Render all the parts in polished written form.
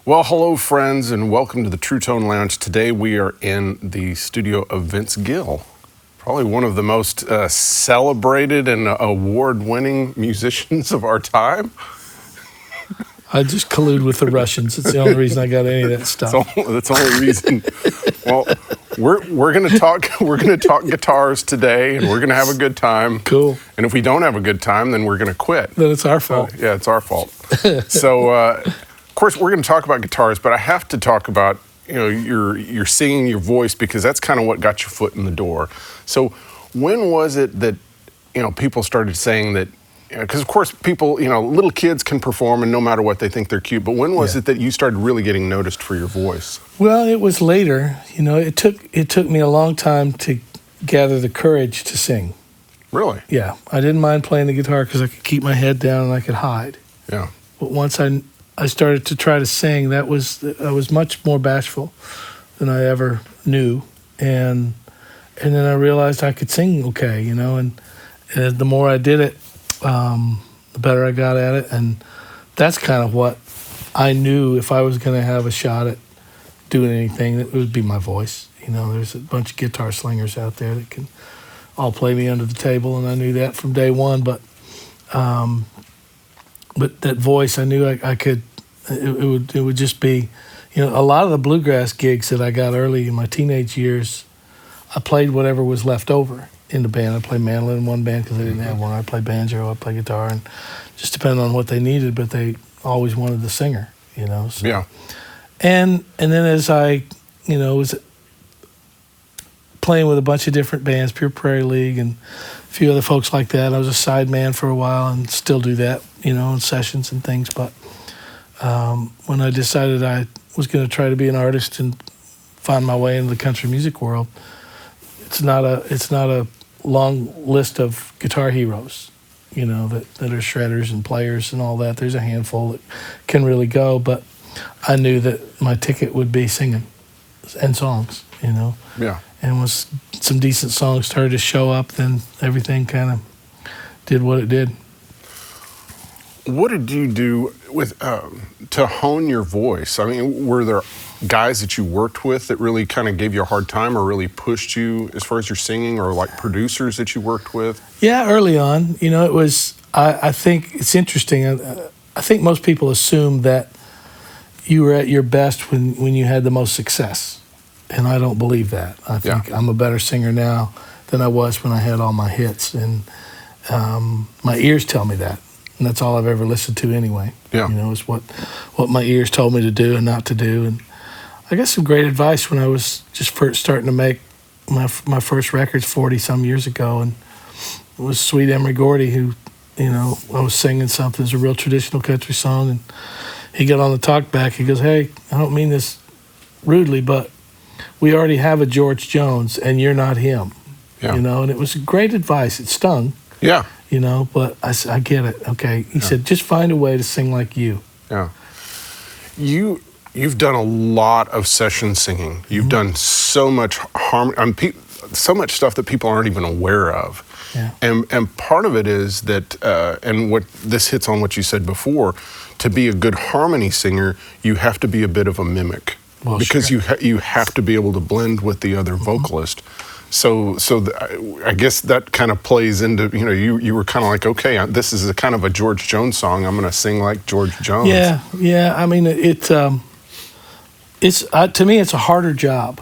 Well, hello, friends, and welcome to the Truetone Lounge. Today we are in the studio of Vince Gill, probably one of the most celebrated and award-winning musicians of our time. I just collude with the Russians. It's the only reason I got any of that stuff. That's the only reason. Well, we're going to talk. We're going to talk guitars today, and we're going to have a good time. Cool. And if we don't have a good time, then we're going to quit. Then it's our fault. Yeah, it's our fault. So, of course, we're going to talk about guitars, but I have to talk about your singing, your voice, because that's kind of what got your foot in the door. So, when was it that people started saying that? Because of course, people, little kids can perform, and no matter what, they think they're cute. But when was it that you started really getting noticed for your voice? Well, it was later. It took me a long time to gather the courage to sing. Really? Yeah, I didn't mind playing the guitar because I could keep my head down and I could hide. Yeah. But once I started to try to sing, I was much more bashful than I ever knew, and then I realized I could sing okay, and the more I did it, the better I got at it, and that's kind of what I knew. If I was going to have a shot at doing anything, it would be my voice. There's a bunch of guitar slingers out there that can all play me under the table, and I knew that from day one. But that voice, I knew I could. It would just be, a lot of the bluegrass gigs that I got early in my teenage years, I played whatever was left over in the band. I played mandolin in one band because they didn't have one. I played banjo, I played guitar, and just depending on what they needed, but they always wanted the singer, So. Yeah. And then as I, was playing with a bunch of different bands, Pure Prairie League and a few other folks like that, I was a side man for a while and still do that, in sessions and things. But when I decided I was going to try to be an artist and find my way into the country music world, it's not a long list of guitar heroes, that are shredders and players and all that. There's a handful that can really go, but I knew that my ticket would be singing and songs, Yeah. And once some decent songs started to show up, then everything kind of did what it did. What did you do with to hone your voice? I mean, were there guys that you worked with that really kind of gave you a hard time or really pushed you as far as your singing, or like producers that you worked with? Yeah, early on, it was. I think it's interesting. I think most people assume that you were at your best when you had the most success, and I don't believe that. I think I'm a better singer now than I was when I had all my hits, and my ears tell me that. And that's all I've ever listened to anyway. Yeah. Is what my ears told me to do and not to do. And I got some great advice when I was just first starting to make my first records 40-some years ago. And it was Sweet Emery Gordy who, I was singing something. It was a real traditional country song. And he got on the talk back. He goes, "Hey, I don't mean this rudely, but we already have a George Jones and you're not him." Yeah. And it was great advice. It stung. Yeah. But I get it. Okay. He said, just find a way to sing like you. Yeah. You've done a lot of session singing. You've done so much so much stuff that people aren't even aware of. Yeah. And part of it is that, and what this hits on what you said before, to be a good harmony singer, you have to be a bit of a mimic. Well, because sure. you have to be able to blend with the other vocalist. So I guess that kind of plays into, you were kind of like, okay, this is a kind of a George Jones song. I'm going to sing like George Jones. Yeah. I mean, it's to me, it's a harder job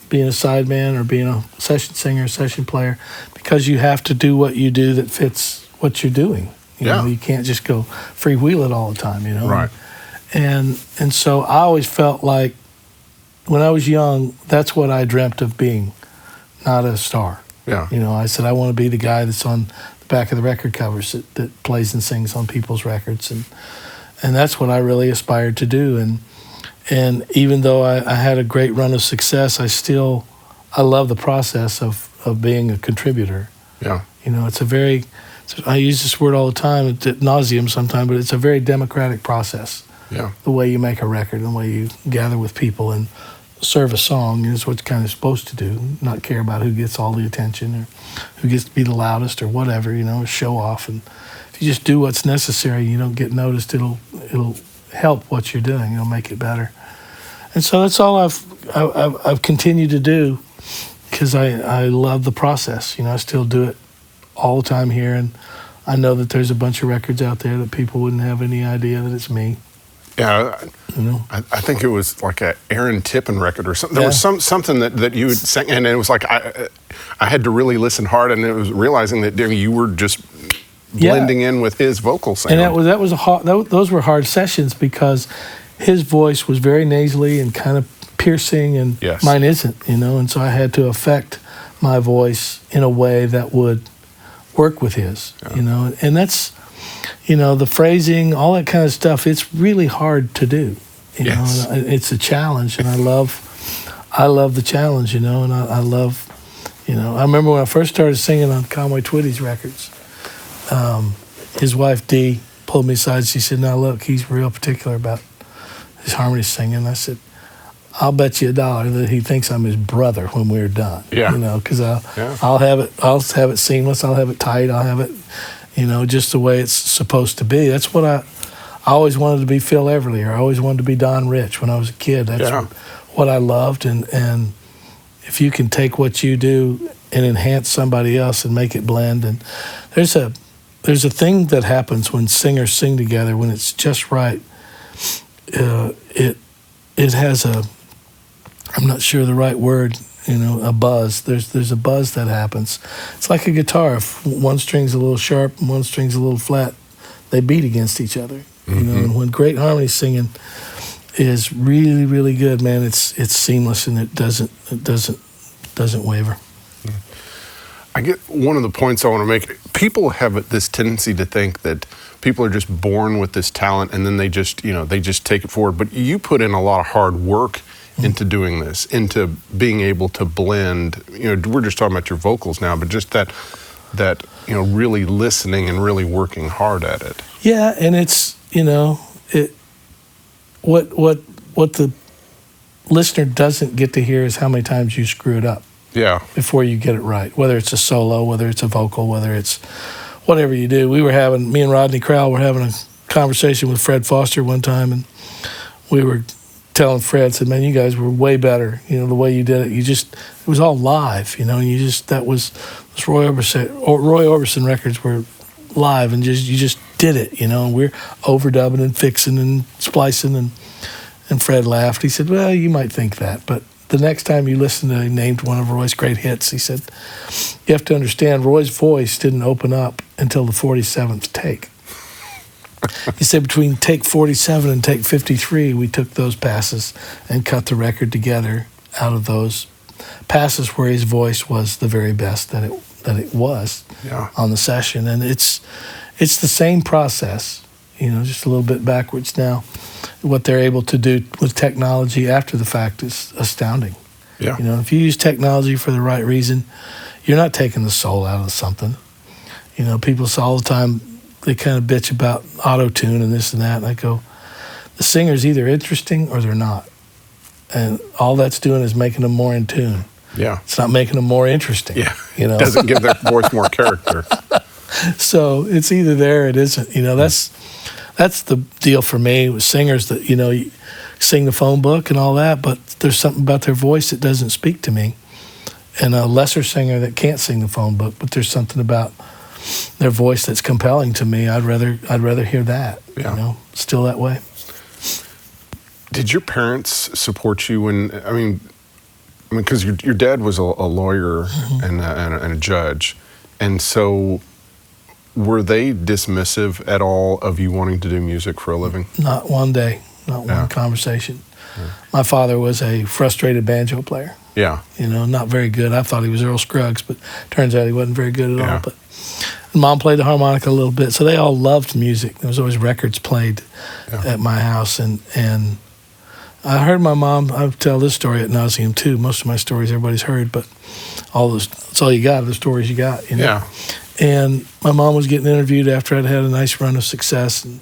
being a sideman or being a session singer, session player, because you have to do what you do that fits what you're doing. You can't just go freewheel it all the time, Right. And so I always felt like when I was young, that's what I dreamt of being. Not a star. Yeah. I said, I want to be the guy that's on the back of the record covers that plays and sings on people's records. And that's what I really aspired to do. And even though I had a great run of success, I love the process of being a contributor. Yeah. I use this word all the time, ad nauseum sometimes, but it's a very democratic process. Yeah. The way you make a record and the way you gather with people and serve a song is what you're kind of supposed to do, not care about who gets all the attention or who gets to be the loudest or whatever, show off. And if you just do what's necessary, you don't get noticed, it'll help what you're doing. It'll make it better. And so that's all I've continued to do, because I love the process. I still do it all the time here, and I know that there's a bunch of records out there that people wouldn't have any idea that it's me. Yeah, I think it was like a Aaron Tippin record or something. There was something that you would sing, and it was like I had to really listen hard, and it was realizing that you were just blending in with his vocal sound. And those were hard sessions, because his voice was very nasally and kind of piercing, and mine isn't, and so I had to affect my voice in a way that would work with his, and that's, the phrasing, all that kind of stuff, it's really hard to do, and it's a challenge, and I love the challenge, and I love, I remember when I first started singing on Conway Twitty's records, his wife Dee pulled me aside. She said, "Now look, he's real particular about his harmony singing." I said, "I'll bet you $1 that he thinks I'm his brother when we're done." Because I'll have it seamless. I'll have it tight. I'll have it, just the way it's supposed to be. That's what I always wanted to be. Phil Everly, or I always wanted to be Don Rich when I was a kid. That's what I loved. And if you can take what you do and enhance somebody else and make it blend, and there's a thing that happens when singers sing together when it's just right. It has I'm not sure the right word, a buzz. There's a buzz that happens. It's like a guitar. If one string's a little sharp and one string's a little flat, they beat against each other. And when great harmony singing is really, really good, man, it's seamless, and it doesn't waver. I get one of the points I want to make. People have this tendency to think that people are just born with this talent, and then they just take it forward. But you put in a lot of hard work into doing this, into being able to blend. We're just talking about your vocals now, but just that really listening and really working hard at it. Yeah, and it's what the listener doesn't get to hear is how many times you screw it up. Yeah. Before you get it right, whether it's a solo, whether it's a vocal, whether it's whatever you do. Me and Rodney Crowell were having a conversation with Fred Foster one time, and we were telling Fred, said, "Man, you guys were way better. The way you did it. It was all live. And those Roy Orbison records were live, and you just did it. And we're overdubbing and fixing and splicing." And Fred laughed. He said, "Well, you might think that, but the next time you listen to, he named one of Roy's great hits. He said, you have to understand, Roy's voice didn't open up until the 47th take." He said between take 47 and take 53, we took those passes and cut the record together out of those passes where his voice was the very best that it was on the session. And it's the same process, just a little bit backwards now. What they're able to do with technology after the fact is astounding. Yeah. If you use technology for the right reason, you're not taking the soul out of something. People say all the time, they kind of bitch about auto-tune and this and that, and I go, the singer's either interesting or they're not. And all that's doing is making them more in tune. Yeah. It's not making them more interesting. Yeah. It doesn't give their voice more character. So it's either there or it isn't. That's the deal for me with singers that, you sing the phone book and all that, but there's something about their voice that doesn't speak to me. And a lesser singer that can't sing the phone book, but there's something about their voice that's compelling to me. I'd rather hear that, still that way. Did your parents support you when, because your dad was a lawyer and a judge, and so were they dismissive at all of you wanting to do music for a living? Not one day, not one conversation. Yeah. My father was a frustrated banjo player. Yeah. Not very good. I thought he was Earl Scruggs, but turns out he wasn't very good at all. But Mom played the harmonica a little bit, so they all loved music. There was always records played at my house, and I heard my mom. I tell this story at nauseum too. Most of my stories everybody's heard, but that's all you got. The stories you got. Yeah. And my mom was getting interviewed after I'd had a nice run of success, and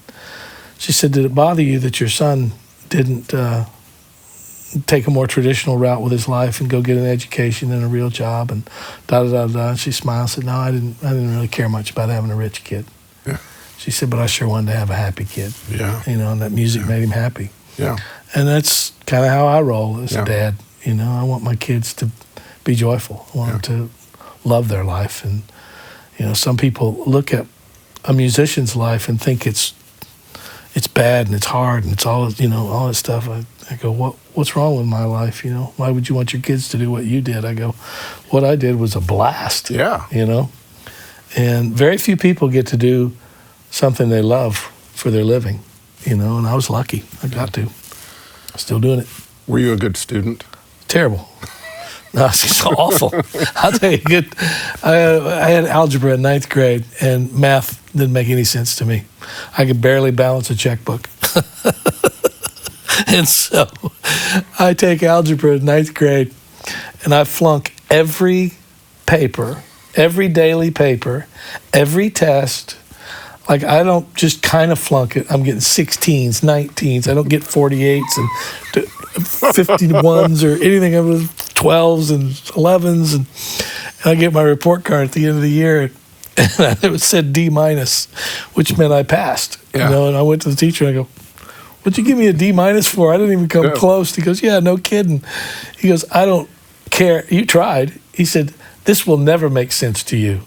she said, "Did it bother you that your son didn't take a more traditional route with his life and go get an education and a real job?" And da da da da. And she smiled and said, "No, I didn't really care much about having a rich kid." Yeah. She said, but I sure wanted to have a happy kid. Yeah. You know, and that music made him happy. Yeah. And that's kind of how I roll as Yeah. a dad. You know, I want my kids to be joyful. I want them to love their life. And, you know, some people look at a musician's life and think it's bad and it's hard and it's all, you know, all that stuff. I go, what's wrong with my life? You know, why would you want your kids to do what you did? I go, what I did was a blast. Yeah. You know, and very few people get to do something they love for their living, you know, and I was lucky. I got to. Still doing it. Were you a good student? Terrible. No, it's just awful. I'll tell you, good. I had algebra in 9th grade, and math didn't make any sense to me. I could barely balance a checkbook. And so I take algebra in 9th grade, and I flunk every paper, every daily paper, every test. Like, I don't just kind of flunk it. I'm getting 16s, 19s. I don't get 48s and 51s or anything. I was 12s and 11s. And I get my report card at the end of the year, and it said D-, which meant I passed. Yeah. You know, and I went to the teacher, and I go, what'd you give me a D- for? I didn't even come close. He goes, yeah, no kidding. He goes, I don't care. You tried. He said, this will never make sense to you.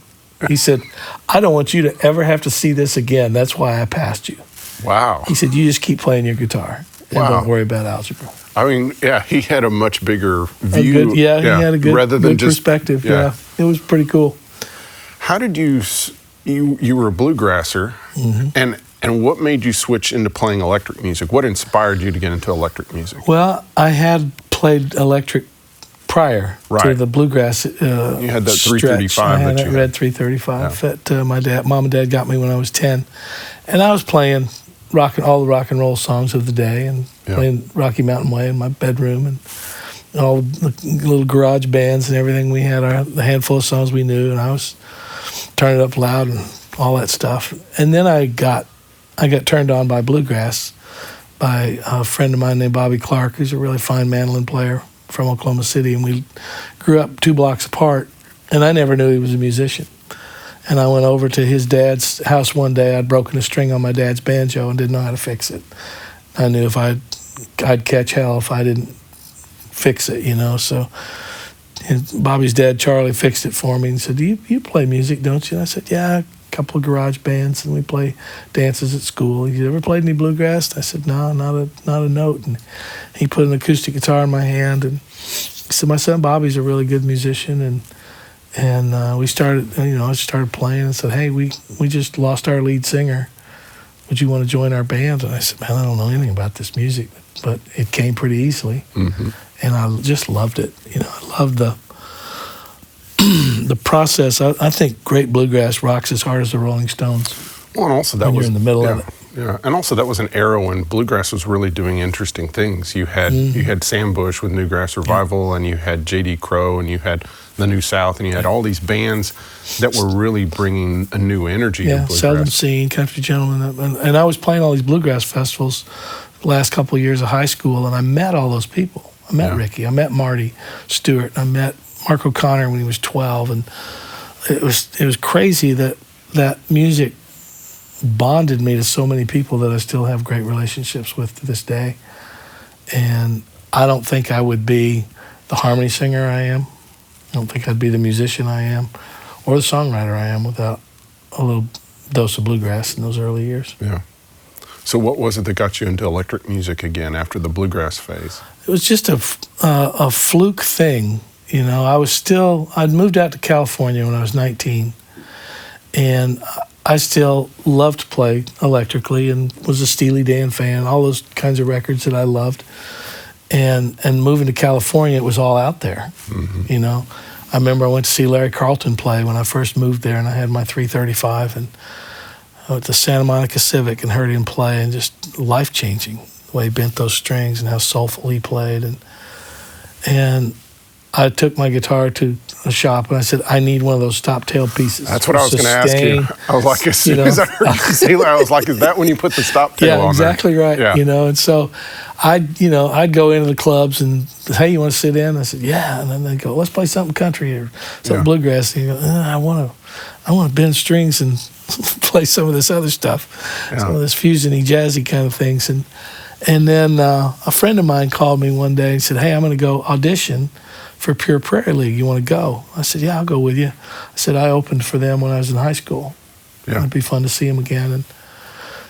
He said, I don't want you to ever have to see this again. That's why I passed you. Wow. He said, you just keep playing your guitar and don't worry about algebra. I mean, yeah, he had a much bigger view. He had a good, rather than good just perspective. Yeah. It was pretty cool. How did you were a bluegrasser, and what made you switch into playing electric music? What inspired you to get into electric music? Well, I had played electric prior to the bluegrass. You had that stretch. 335. I had that red 335 that my mom and dad got me when I was 10, and I was playing all the rock and roll songs of the day and playing Rocky Mountain Way in my bedroom and all the little garage bands and everything. We had the handful of songs we knew, and I was turning it up loud and all that stuff. And then I got turned on by bluegrass by a friend of mine named Bobby Clark, who's a really fine mandolin player from Oklahoma City, and we grew up 2 blocks apart, and I never knew he was a musician. And I went over to his dad's house one day. I'd broken a string on my dad's banjo and didn't know how to fix it. I knew if I'd catch hell if I didn't fix it, you know. So Bobby's dad, Charlie, fixed it for me and said, you play music, don't you? And I said, yeah, a couple of garage bands, and we play dances at school. You ever played any bluegrass? I said, no, not a note. And he put an acoustic guitar in my hand, and he said, my son Bobby's a really good musician, and we started, I started playing and said, hey, we just lost our lead singer. Would you want to join our band? And I said, man, I don't know anything about this music, but it came pretty easily. Mm-hmm. And I just loved it. I loved the process. I think great bluegrass rocks as hard as the Rolling Stones. Well, and also that when was you're in the middle of it. Yeah, and also that was an era when bluegrass was really doing interesting things. You had Sam Bush with Newgrass Revival, and you had J.D. Crowe, and you had the New South, and you had all these bands that were really bringing a new energy to bluegrass. Seldom Seen, Country Gentlemen, and I was playing all these bluegrass festivals the last couple of years of high school, and I met all those people. I met Ricky, I met Marty Stewart, I met Mark O'Connor when he was 12, and it was crazy that music bonded me to so many people that I still have great relationships with to this day. And I don't think I would be the harmony singer I am. I don't think I'd be the musician I am or the songwriter I am without a little dose of bluegrass in those early years. Yeah. So what was it that got you into electric music again after the bluegrass phase? It was just a fluke thing. I'd moved out to California when I was 19, and I still loved to play electrically and was a Steely Dan fan, all those kinds of records that I loved. And moving to California, it was all out there. Mm-hmm. I remember I went to see Larry Carlton play when I first moved there, and I had my 335, and I went to Santa Monica Civic and heard him play, and just life-changing the way he bent those strings and how soulful he played. And I took my guitar to a shop and I said, I need one of those stop tail pieces. That's what I was going to ask you. I was like, as soon as I heard you say that, I was like, is that when you put the stop tail on Yeah, exactly there? right. Yeah. And so I'd go into the clubs and, hey, you want to sit in? I said, yeah. And then they'd go, let's play something country or something bluegrass. And you go, I want to bend strings and play some of this other stuff, some of this fusiony, jazzy kind of things. And then a friend of mine called me one day and said, hey, I'm going to go audition for Pure Prairie League. You want to go? I said, yeah, I'll go with you. I said, I opened for them when I was in high school. Yeah. It'd be fun to see them again. And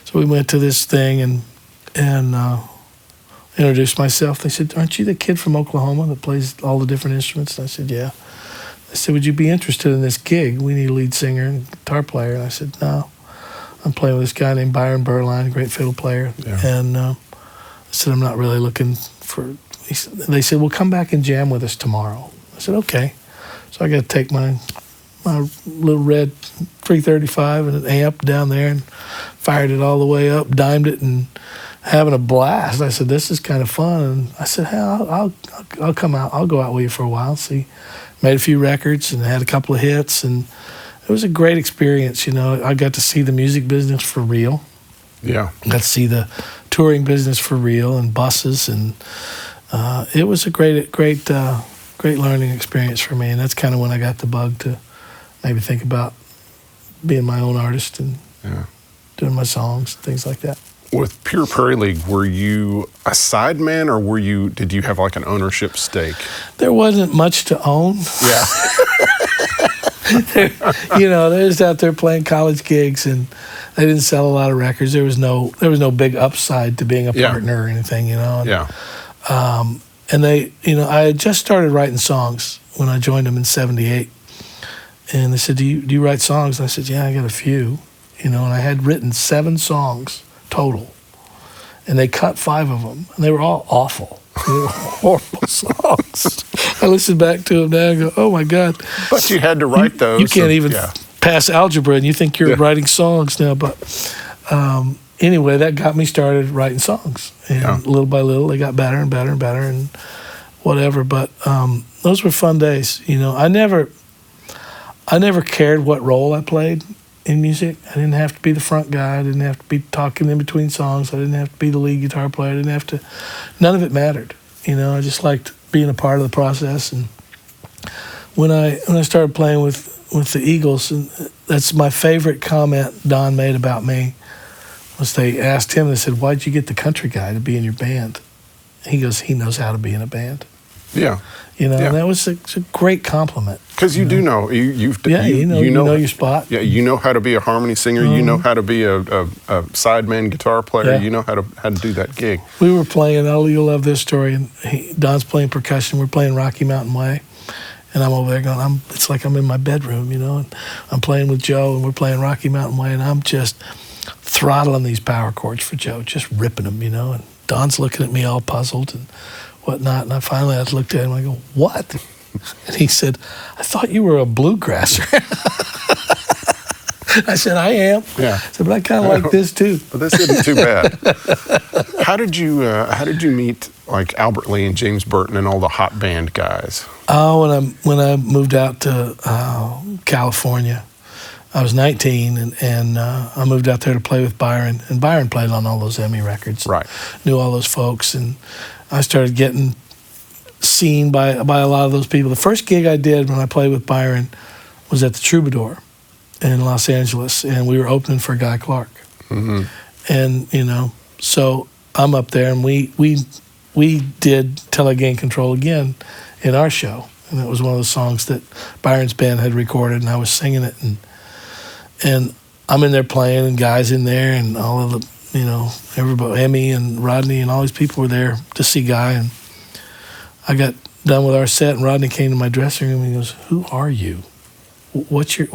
so we went to this thing and introduced myself. They said, aren't you the kid from Oklahoma that plays all the different instruments? And I said, yeah. They said, would you be interested in this gig? We need a lead singer and guitar player. And I said, no. I'm playing with this guy named Byron Burline, a great fiddle player. Yeah. And I said, I'm not really looking for... They said, well, come back and jam with us tomorrow. I said, okay. So I got to take my little red 335 and an amp down there and fired it all the way up, dimed it, and having a blast. I said, this is kind of fun. And I said, hey, I'll come out. I'll go out with you for a while. See, made a few records and had a couple of hits. And it was a great experience. I got to see the music business for real. Yeah. I got to see the touring business for real and buses, and it was a great learning experience for me. And that's kind of when I got the bug to maybe think about being my own artist and doing my songs, things like that. With Pure Prairie League, were you a sideman or did you have like an ownership stake? There wasn't much to own. Yeah. They was out there playing college gigs and they didn't sell a lot of records. There was no big upside to being a partner or anything, And they, I had just started writing songs when I joined them in '78. And they said, do you write songs? And I said, yeah, I got a few, and I had written 7 songs total. And they cut 5 of them, and they were all awful. They were horrible songs. I listened back to them now and go, oh my God. But you had to write those. You can't even pass algebra, and you think you're writing songs now. But anyway, that got me started writing songs. And little by little, they got better and better and better and whatever. But those were fun days. I never cared what role I played in music. I didn't have to be the front guy. I didn't have to be talking in between songs. I didn't have to be the lead guitar player. I didn't have to. None of it mattered. I just liked being a part of the process. And when I started playing with the Eagles, and that's my favorite comment Don made about me, was they asked him, they said, why'd you get the country guy to be in your band? And he goes, he knows how to be in a band. Yeah. And that was a great compliment. Because you do know. You know your spot. Yeah, you know how to be a harmony singer. You know how to be a sideman guitar player. Yeah. You know how to do that gig. We were playing, you'll love this story, and Don's playing percussion. We're playing Rocky Mountain Way. And I'm over there going, it's like I'm in my bedroom, and I'm playing with Joe, and we're playing Rocky Mountain Way, and I'm just throttling these power chords for Joe, just ripping them, and Don's looking at me all puzzled and whatnot, and I looked at him and I go, what? And he said, I thought you were a bluegrasser. I said, I am. Yeah. I said, but I kind of like this too. But this isn't too bad. How did you meet like Albert Lee and James Burton and all the hot band guys? Oh, when I moved out to California, I was 19, and I moved out there to play with Byron. And Byron played on all those Emmy records. Right. Knew all those folks, and I started getting seen by a lot of those people. The first gig I did when I played with Byron was at the Troubadour in Los Angeles, and we were opening for Guy Clark. Mm-hmm. And so I'm up there, and we did "Till I Gain Control Again" in our show, and that was one of the songs that Byron's band had recorded, and I was singing it, and I'm in there playing, and Guy's in there, and all of the everybody, Emmy and Rodney and all these people were there to see Guy, and I got done with our set, and Rodney came to my dressing room and he goes, "Who are you? What's your?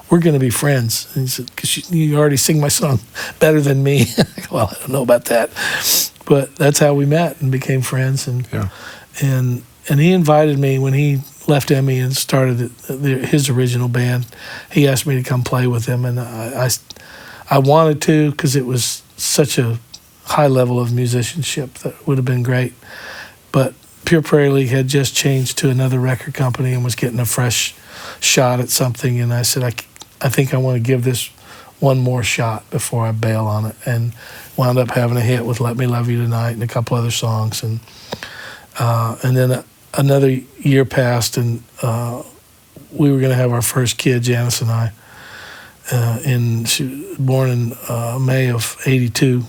We're going to be friends." And he said, "Because you already sing my song better than me." Well, I don't know about that, but that's how we met and became friends. And he invited me when he left Emmy and started his original band. He asked me to come play with him, and I wanted to because it was such a high level of musicianship that would have been great. But Pure Prairie League had just changed to another record company and was getting a fresh shot at something. And I said, I think I want to give this one more shot before I bail on it. And wound up having a hit with Let Me Love You Tonight and a couple other songs. And then another year passed, and we were going to have our first kid, Janice and I. She was born in May of '82.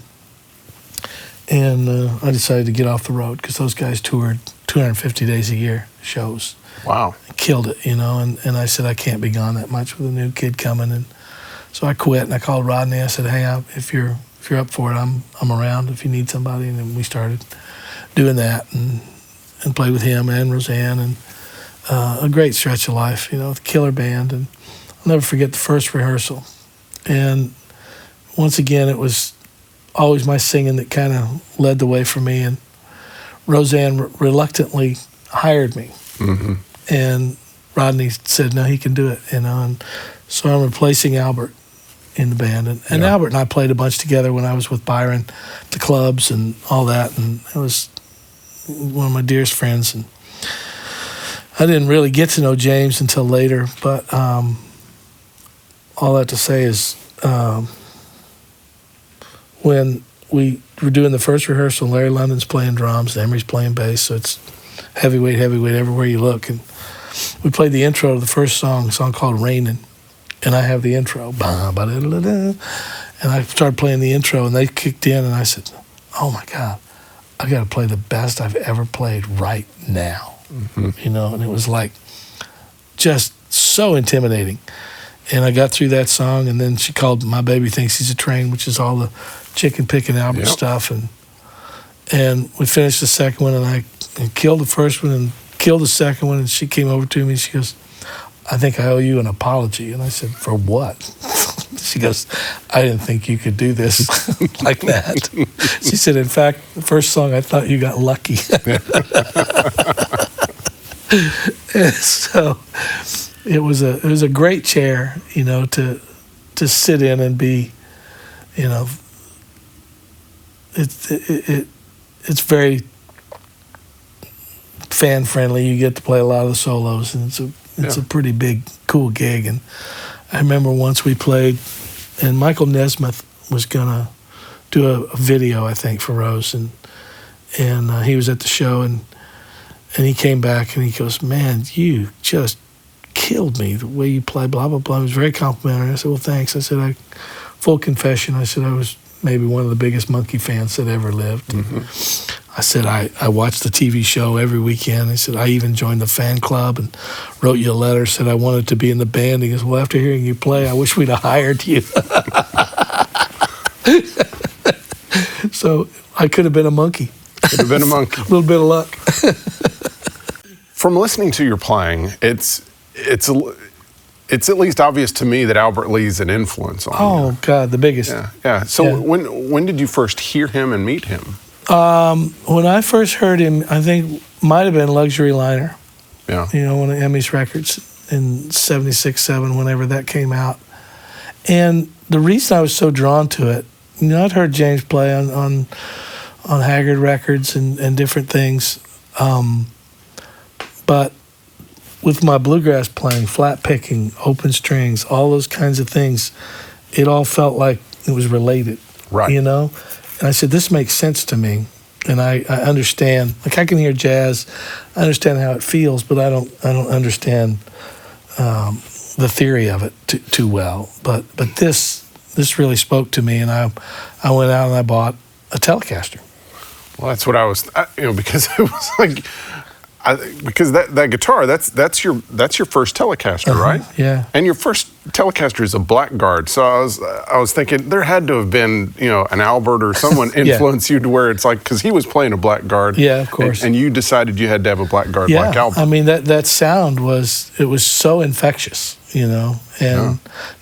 And I decided to get off the road because those guys toured 250 days a year, shows. Wow. Killed it, you know. And I said, I can't be gone that much with a new kid coming. And so I quit, and I called Rodney. I said, hey, if you're up for it, I'm around if you need somebody. And then we started doing that and played with him and Roseanne, and a great stretch of life, you know, the killer band. And I'll never forget the first rehearsal. And once again, it was always my singing that kind of led the way for me. And Roseanne reluctantly hired me. Mm-hmm. And Rodney said, no, he can do it, you know. And so I'm replacing Albert in the band. And Albert and I played a bunch together when I was with Byron, the clubs and all that. And it was one of my dearest friends. And I didn't really get to know James until later. But all that to say is when we were doing the first rehearsal, Larry London's playing drums, and Emery's playing bass, so it's heavyweight everywhere you look. And we played the intro to the first song, a song called Rainin', and I have the intro. And I started playing the intro, and they kicked in, and I said, oh, my God, I got to play the best I've ever played right now. Mm-hmm. You know, and it was like just so intimidating. And I got through that song, and then she called My Baby Thinks He's a Train, which is all the chicken picking Albert stuff. And we finished the second one, and I killed the first one and killed the second one. And she came over to me, and she goes, I think I owe you an apology. And I said, for what? She goes, I didn't think you could do this like that. She said, in fact, the first song, I thought you got lucky. And so it was a great chair, you know, to sit in and be, you know, it's very fan friendly. You get to play a lot of the solos, and it's a pretty big, cool gig. And I remember once we played, and Michael Nesmith was gonna do a video, I think, for Rose, and he was at the show, and he came back and he goes, man, you just killed me the way you play, blah blah blah. He was very complimentary. I said, well, thanks. I said, full confession, I said I was maybe one of the biggest Monkey fans that ever lived. Mm-hmm. I said, I watched the TV show every weekend. I said, I even joined the fan club and wrote you a letter, said I wanted to be in the band. He goes, well, after hearing you play, I wish we'd have hired you. So I could have been a monkey. Could have been a monkey. A little bit of luck. From listening to your playing, it's at least obvious to me that Albert Lee's an influence on you. Oh, God, the biggest. Yeah. So when did you first hear him and meet him? When I first heard him, I think might have been Luxury Liner. Yeah. You know, one of Emmy's records in '76, '7, whenever that came out. And the reason I was so drawn to it, you know, I'd heard James play on Haggard records and different things. But with my bluegrass playing, flat picking, open strings, all those kinds of things, it all felt like it was related. Right. You know? And I said, this makes sense to me. And I understand. Like, I can hear jazz. I understand how it feels, but I don't understand the theory of it too well. But this really spoke to me, and I went out and I bought a Telecaster. Well, that's what I was, because it was like, because that guitar, that's your first Telecaster, right? Yeah. And your first Telecaster is a Blackguard. So I was thinking there had to have been, an Albert or someone influence you to where it's like, because he was playing a Blackguard. Yeah, of course. And you decided you had to have a Blackguard like Albert. I mean, that sound was so infectious, and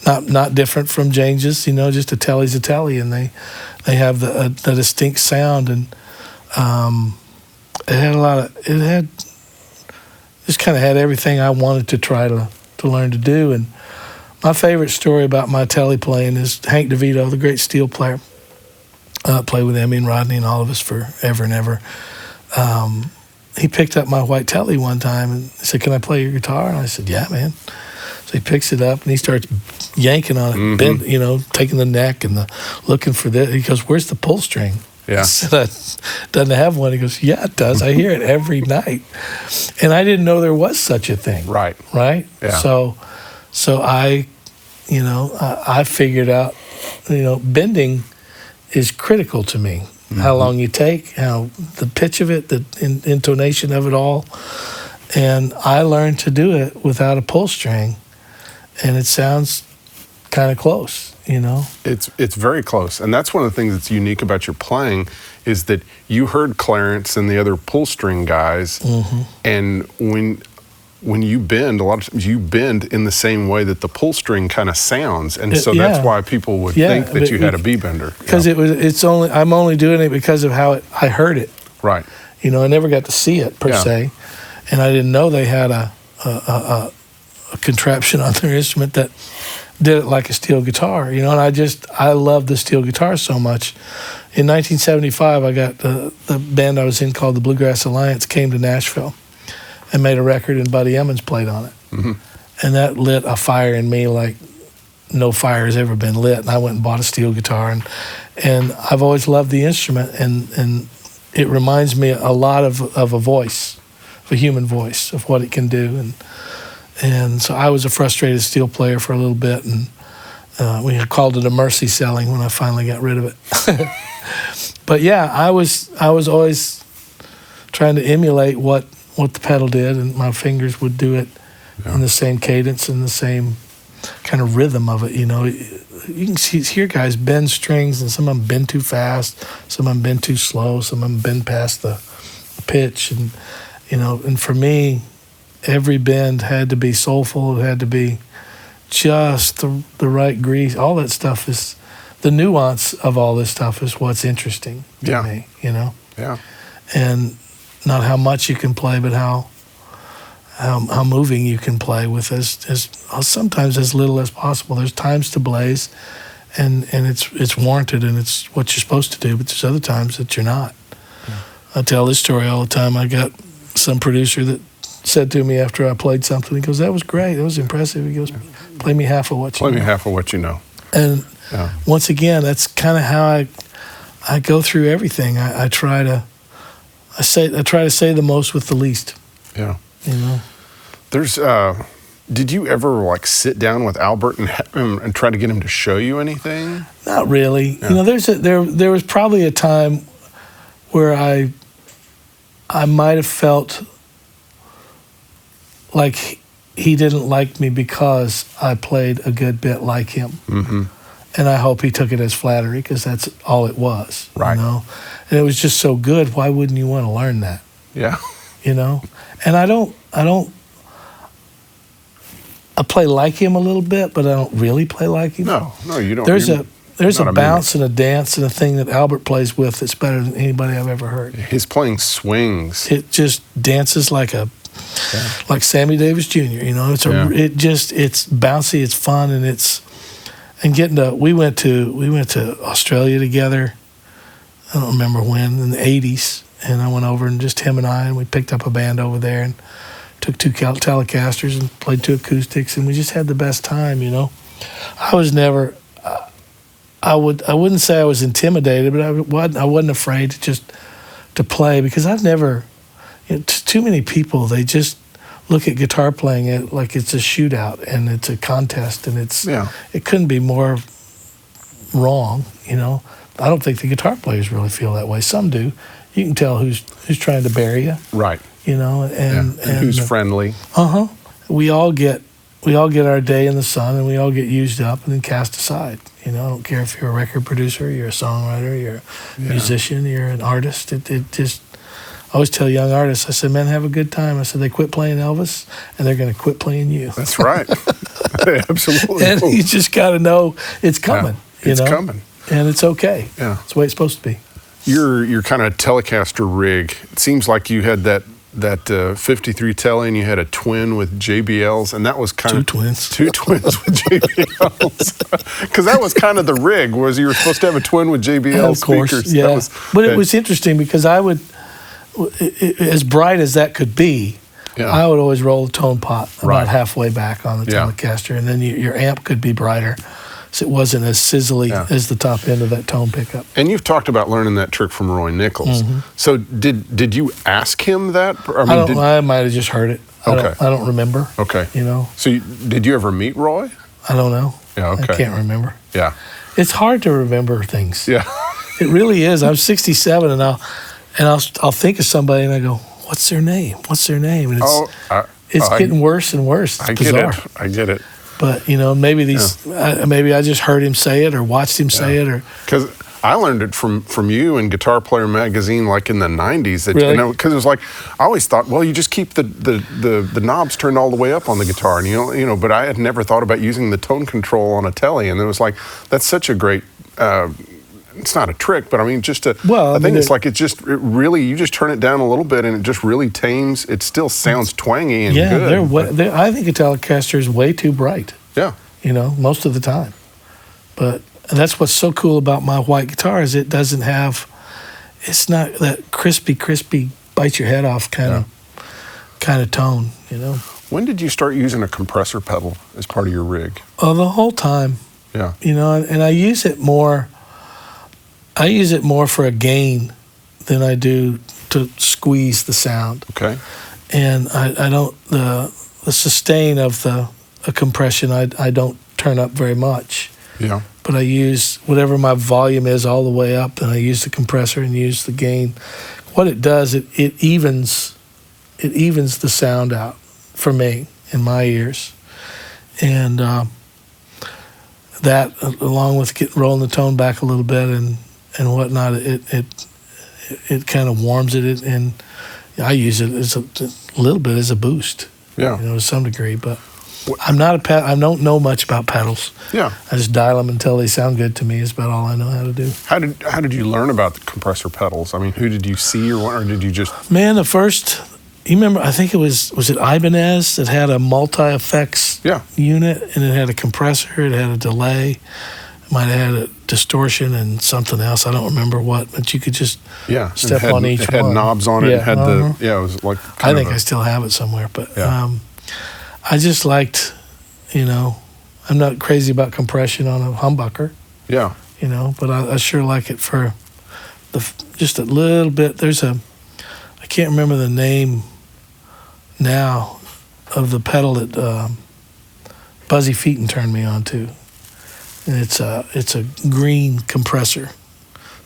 not different from James's, just a telly's a telly, and they have the distinct sound, and it just kind of had everything I wanted to try to learn to do. And my favorite story about my telly playing is Hank DeVito, the great steel player, played with Emmy and Rodney and all of us forever and ever. he picked up my white telly one time and said, "Can I play your guitar?" And I said, "Yeah, man." So he picks it up and he starts yanking on it, bend, taking the neck and looking for this. He goes, "Where's the pull string?" Yeah. I said, "Doesn't have one." He goes, "Yeah, it does. I hear it every night." And I didn't know there was such a thing. Right. Right. Yeah. So I figured out, bending is critical to me. How long you take, how the pitch of it, the intonation of it all. And I learned to do it without a pull string, and it sounds kind of close, It's very close. And that's one of the things that's unique about your playing is that you heard Clarence and the other pull string guys, and when you bend, a lot of times you bend in the same way that the pull string kind of sounds, and so that's why people would think that you had a B-bender. Because I'm only doing it because of how I heard it. Right. I never got to see it per se, and I didn't know they had a contraption on their instrument that did it like a steel guitar. And I love the steel guitar so much. In 1975, I got the band I was in called the Bluegrass Alliance came to Nashville and made a record, and Buddy Emmons played on it. And that lit a fire in me like no fire has ever been lit. And I went and bought a steel guitar, and I've always loved the instrument, and it reminds me a lot of a voice, of a human voice, of what it can do. And so I was a frustrated steel player for a little bit, and we had called it a mercy selling when I finally got rid of it. But yeah, I was always trying to emulate what the pedal did, and my fingers would do it in the same cadence and the same kind of rhythm of it. You can hear guys bend strings, and some of them bend too fast, some of them bend too slow, some of them bend past the pitch, and for me, every bend had to be soulful. It had to be just the right grease. All that stuff is the nuance of all this stuff is what's interesting to me. Yeah. And not how much you can play, but how moving you can play with as sometimes as little as possible. There's times to blaze, and it's warranted, and it's what you're supposed to do. But there's other times that you're not. Yeah. I tell this story all the time. I got some producer that said to me after I played something, he goes, "That was great. That was impressive." He goes, "Play me half of what you know." Play me half of what you know. And once again, that's kind of how I go through everything. I try to say the most with the least. Yeah. There's did you ever sit down with Albert and try to get him to show you anything? Not really. Yeah. There was probably a time where I might have felt like he didn't like me because I played a good bit like him. And I hope he took it as flattery, because that's all it was. Right. And it was just so good. Why wouldn't you want to learn that? Yeah. And I play like him a little bit, but I don't really play like him. No, you don't. There's a bounce and a dance and a thing that Albert plays with that's better than anybody I've ever heard. His playing swings. It just dances like like Sammy Davis Jr. It's bouncy, it's fun, and we went to Australia together. I don't remember when, in the 80s, and I went over, and just him and we picked up a band over there and took 2 Telecasters and played 2 acoustics, and we just had the best time. I was never I wouldn't say I was intimidated, but I wasn't afraid to play, because I've never, too many people, they just look at guitar playing like it's a shootout and it's a contest, and it couldn't be more wrong. I don't think the guitar players really feel that way. Some do. You can tell who's trying to bury you. Right. And who's friendly. We all get our day in the sun, and we all get used up and then cast aside. I don't care if you're a record producer, you're a songwriter, you're a musician, you're an artist. It just, I always tell young artists, I said, "Man, have a good time." I said, "They quit playing Elvis, and they're going to quit playing you." That's right. Absolutely. And you just got to know it's coming. It's coming. And it's okay. Yeah. It's the way it's supposed to be. Your kind of Telecaster rig, it seems like you had that 53 Tele, and you had a twin with JBLs, and that was kind of... Two twins with JBLs. Because that was kind of the rig, was you were supposed to have a twin with JBL of course, speakers. yeah. But it was interesting, because I would as bright as that could be, Yeah. I would always roll the tone pot about Right. halfway back on the Yeah. Telecaster, and then your amp could be brighter, so it wasn't as sizzly as the top end of that tone pickup. And you've talked about learning that trick from Roy Nichols. Mm-hmm. So did you ask him that? I might have just heard it. Okay. I don't remember. Okay. You know, So did you ever meet Roy? I don't know. Yeah. Okay. I can't remember. Yeah. It's hard to remember things. Yeah. It really is. I'm 67, and I'll think of somebody, and I go, "What's their name? What's their name?" And it's getting worse and worse. It's bizarre. I get it. But maybe maybe I just heard him say it or watched him say it, or Because I learned it from you in Guitar Player magazine, like in the '90s. That, Really? Because it was like I always thought, well, you just keep the knobs turned all the way up on the guitar, and But I had never thought about using the tone control on a telly, and it was like that's such a great. It's not a trick, but I mean, just I think it's like really you just turn it down a little bit, and it just really tames. It still sounds twangy and good. I think a Telecaster is way too bright. Yeah. Most of the time. But that's what's so cool about my white guitar is it's not that crispy, bite your head off kind of tone. When did you start using a compressor pedal as part of your rig? Oh, the whole time. Yeah. And I use it more. I use it more for a gain than I do to squeeze the sound. Okay. And I don't the sustain of a compression. I don't turn up very much. Yeah. But I use whatever my volume is all the way up, and I use the compressor and use the gain. What it does, it evens the sound out for me in my ears, and that along with rolling the tone back a little bit and whatnot, it kind of warms it, and I use it as a little bit as a boost. Yeah. To some degree, but I'm not I don't know much about pedals. Yeah. I just dial them until they sound good to me. Is about all I know how to do. How did you learn about the compressor pedals? I mean, who did you see or did you just? Man, the first, you remember? I think it was it Ibanez that had a multi-effects unit, and it had a compressor, it had a delay, it might have had a distortion and something else. I don't remember what, but you could just step on each one. It had knobs on it. It had it was like. I think I still have it somewhere, but I just liked, I'm not crazy about compression on a humbucker. Yeah. But I sure like it for just a little bit. I can't remember the name now of the pedal that Buzzy Featon turned me on to. And it's a green compressor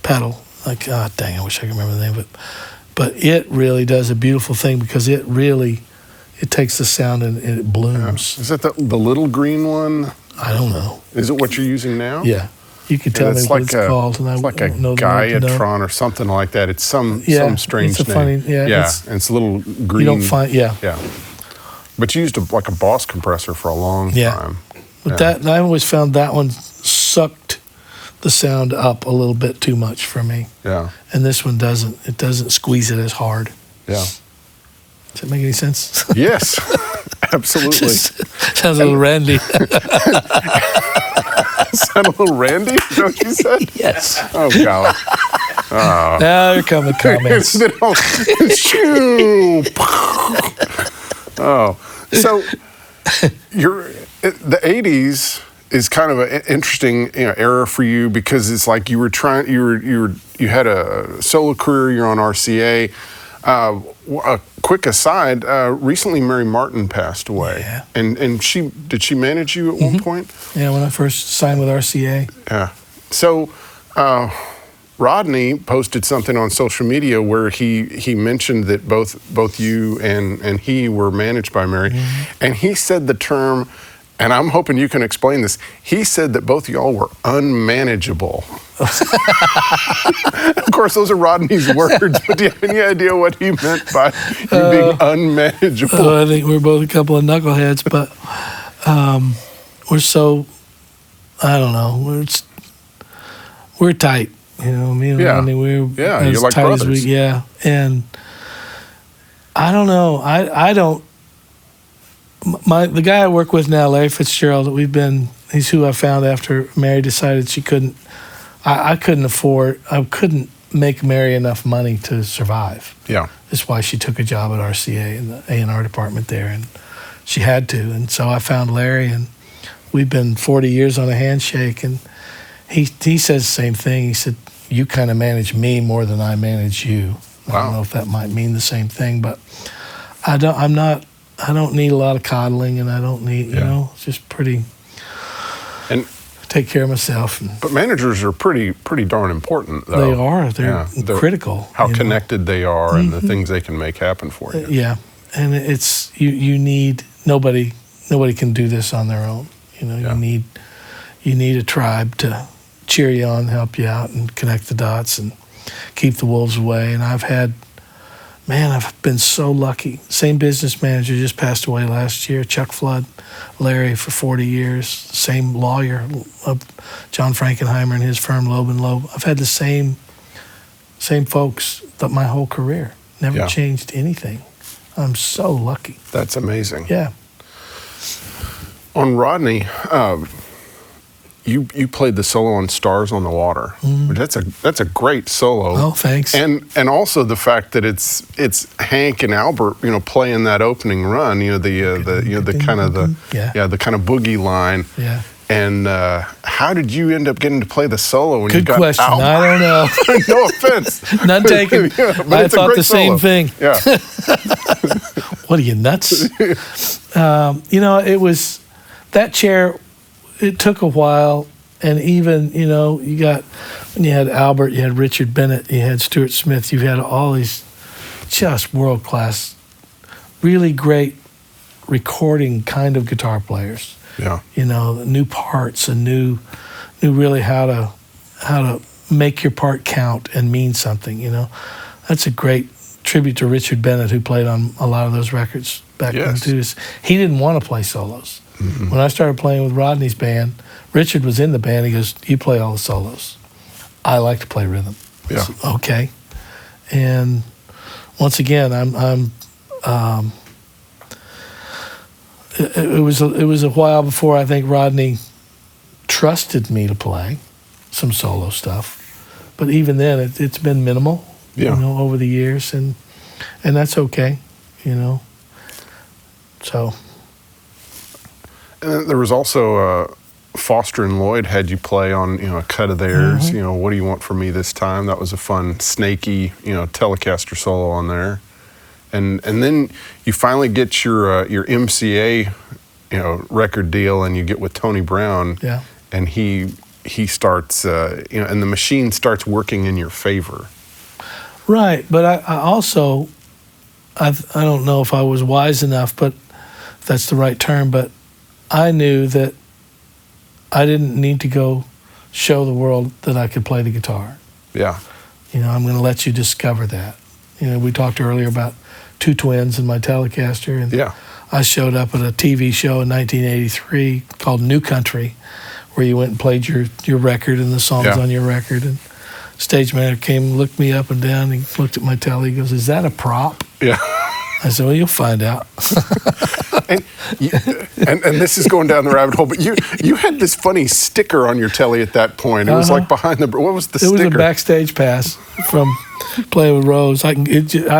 pedal. Like, dang, I wish I could remember the name of it. But it really does a beautiful thing because it takes the sound and it blooms. Yeah. Is that the little green one? I don't know. Is it what you're using now? Yeah. You could tell me what it's called. And it's like a know Gaiatron or something like that. It's some strange it's a name. Funny, and it's a little green. You don't find, Yeah. But you used a Boss compressor for a long time. But I always found that one sucked the sound up a little bit too much for me. Yeah. And this one doesn't. It doesn't squeeze it as hard. Yeah. Does that make any sense? Yes, absolutely. Sounds a little randy. Sound a little randy? Is that what you said? Yes. Oh, golly. Oh. Now here come the comments. Oh. So the 80s is kind of an interesting era for you because it's like you had a solo career, you're on RCA. A quick aside, recently Mary Martin passed away. Yeah. And did she manage you at one point? Yeah, when I first signed with RCA. Yeah. So Rodney posted something on social media where he mentioned that both you and he were managed by Mary. And he said the term, and I'm hoping you can explain this, he said that both of y'all were unmanageable. Of course, those are Rodney's words, but do you have any idea what he meant by you being unmanageable? I think we're both a couple of knuckleheads, but we're so, I don't know, we're tight. Me and Rodney, we're as you're like tight brothers. And I don't know, the guy I work with now, Larry Fitzgerald, he's who I found after Mary decided she couldn't, I couldn't make Mary enough money to survive. Yeah. That's why she took a job at RCA in the A&R department there, and she had to. And so I found Larry, and we've been 40 years on a handshake, and he says the same thing. He said, "You kind of manage me more than I manage you." Wow. I don't know if that might mean the same thing, but I don't need a lot of coddling, and I don't need, it's just pretty. And take care of myself. But managers are pretty darn important, though. They are. They're critical. How connected they are and the things they can make happen for you. Yeah, and it's you need nobody can do this on their own. You need a tribe to cheer you on, help you out, and connect the dots and keep the wolves away. And I've been so lucky. Same business manager just passed away last year, Chuck Flood. Larry for 40 years. Same lawyer, John Frankenheimer and his firm, Loeb & Loeb. I've had the same folks my whole career. Never changed anything. I'm so lucky. That's amazing. Yeah. On Rodney, you played the solo on Stars on the Water. That's a great solo. Oh, thanks. And also the fact that it's Hank and Albert, playing that opening run, the kind of boogie line. Yeah. And how did you end up getting to play the solo when Good you got question. Albert? I don't know. No offense. None taken. But I it's a thought great the same solo. thing. Yeah. What are you, nuts? It was that chair. It took a while, and even when you had Albert, you had Richard Bennett, you had Stuart Smith, you had all these just world class, really great recording kind of guitar players. Yeah. New parts and knew really how to make your part count and mean something. That's a great tribute to Richard Bennett, who played on a lot of those records back then too. He didn't want to play solos. Mm-hmm. When I started playing with Rodney's band, Richard was in the band. He goes, "You play all the solos. I like to play rhythm." Yeah. So, okay. And once again, it was a while before I think Rodney trusted me to play some solo stuff. But even then, it's been minimal, over the years, and that's okay, So. And there was also Foster and Lloyd had you play on a cut of theirs. Mm-hmm. What do you want from me this time? That was a fun, snaky Telecaster solo on there. And then you finally get your MCA record deal, and you get with Tony Brown. Yeah. And he starts and the machine starts working in your favor. Right, but I also I don't know if I was wise enough, but if that's the right term, but I knew that I didn't need to go show the world that I could play the guitar. Yeah. I'm going to let you discover that. We talked earlier about Two Twins and my Telecaster, and I showed up at a TV show in 1983 called New Country, where you went and played your record and the songs on your record, and stage manager came, looked me up and down, he looked at my tele, he goes, "Is that a prop?" Yeah. I said, "Well, you'll find out." and this is going down the rabbit hole, but you had this funny sticker on your telly at that point. It was like behind the. What was the sticker? It was a backstage pass from playing with Rose. I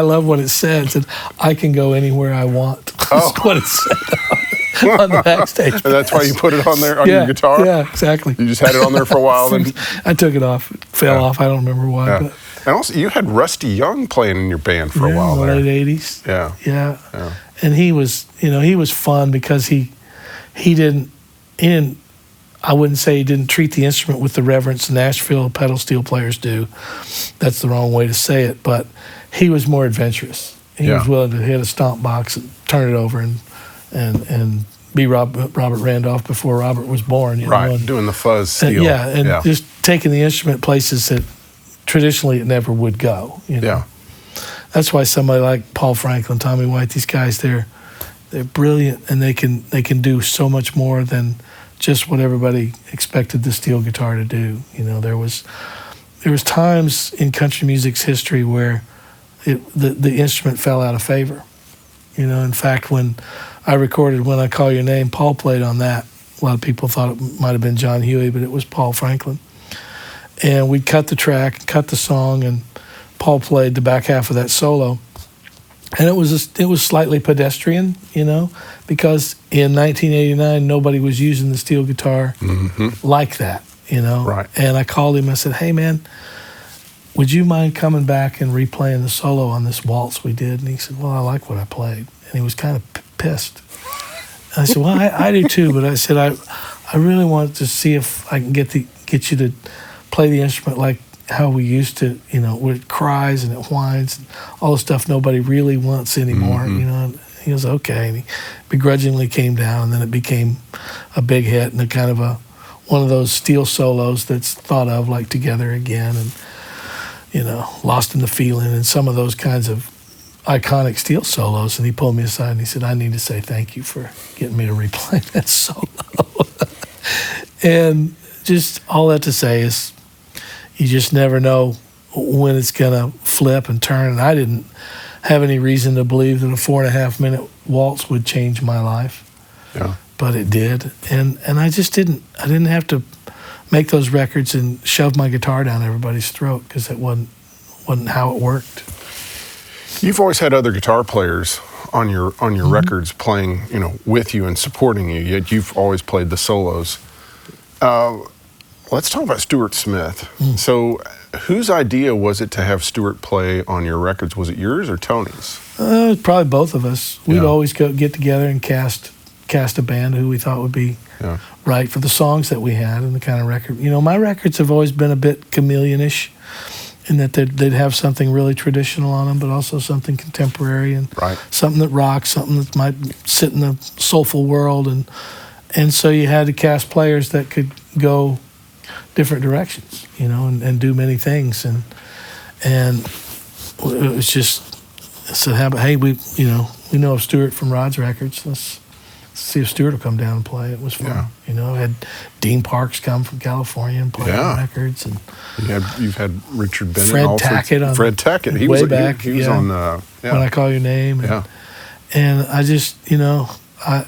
love what it said. It said, "I can go anywhere I want." That's what it said on the backstage pass. And that's why you put it on there on your guitar? Yeah, exactly. You just had it on there for a while, then I took it off. It fell off. I don't remember why. But. And also, you had Rusty Young playing in your band for a while in the there. late 80s. Yeah. And he was fun because he didn't, I wouldn't say he didn't treat the instrument with the reverence Nashville pedal steel players do. That's the wrong way to say it, but he was more adventurous. He was willing to hit a stomp box and turn it over and be Robert Randolph before Robert was born. Right, doing the fuzz steel. Just taking the instrument places that traditionally it never would go. Yeah. That's why somebody like Paul Franklin, Tommy White, these guys, they're brilliant, and they can do so much more than just what everybody expected the steel guitar to do. There was times in country music's history where the instrument fell out of favor. In fact, when I recorded "When I Call Your Name," Paul played on that. A lot of people thought it might have been John Huey, but it was Paul Franklin. and we'd cut the track, cut the song, and Paul played the back half of that solo. And it was slightly pedestrian, because in 1989 nobody was using the steel guitar like that, Right. And I called him. I said, "Hey man, would you mind coming back and replaying the solo on this waltz we did?" And he said, "Well, I like what I played." And he was kind of pissed. And I said, "Well, I do too." But I said, I really want to see if I can get you to play the instrument like how we used to, where it cries and it whines and all the stuff nobody really wants anymore, And he was okay. And he begrudgingly came down, and then it became a big hit and a kind of one of those steel solos that's thought of like Together Again and, Lost in the Feeling and some of those kinds of iconic steel solos. And he pulled me aside and he said, "I need to say thank you for getting me to replay that solo." And just all that to say is, you just never know when it's going to flip and turn. And I didn't have any reason to believe that a 4.5-minute waltz would change my life. Yeah. But it did. And I just didn't have to make those records and shove my guitar down everybody's throat, because it wasn't how it worked. You've always had other guitar players on your records playing, with you and supporting you, yet you've always played the solos. Let's talk about Stuart Smith. So whose idea was it to have Stuart play on your records? Was it yours or Tony's? Probably both of us. We'd Yeah. always get together and cast a band who we thought would be right for the songs that we had and the kind of record. My records have always been a bit chameleonish in that they'd have something really traditional on them, but also something contemporary and something that rocks, something that might sit in the soulful world. And so you had to cast players that could go different directions, and do many things. And it was just, I said, hey, we know of Stuart from Rod's Records. Let's see if Stuart will come down and play. It was fun. I had Dean Parks come from California and play on records. And you've had Richard Bennett. Fred Tackett. Fred Tackett. He way back. He was on When I Call Your Name. And I just, I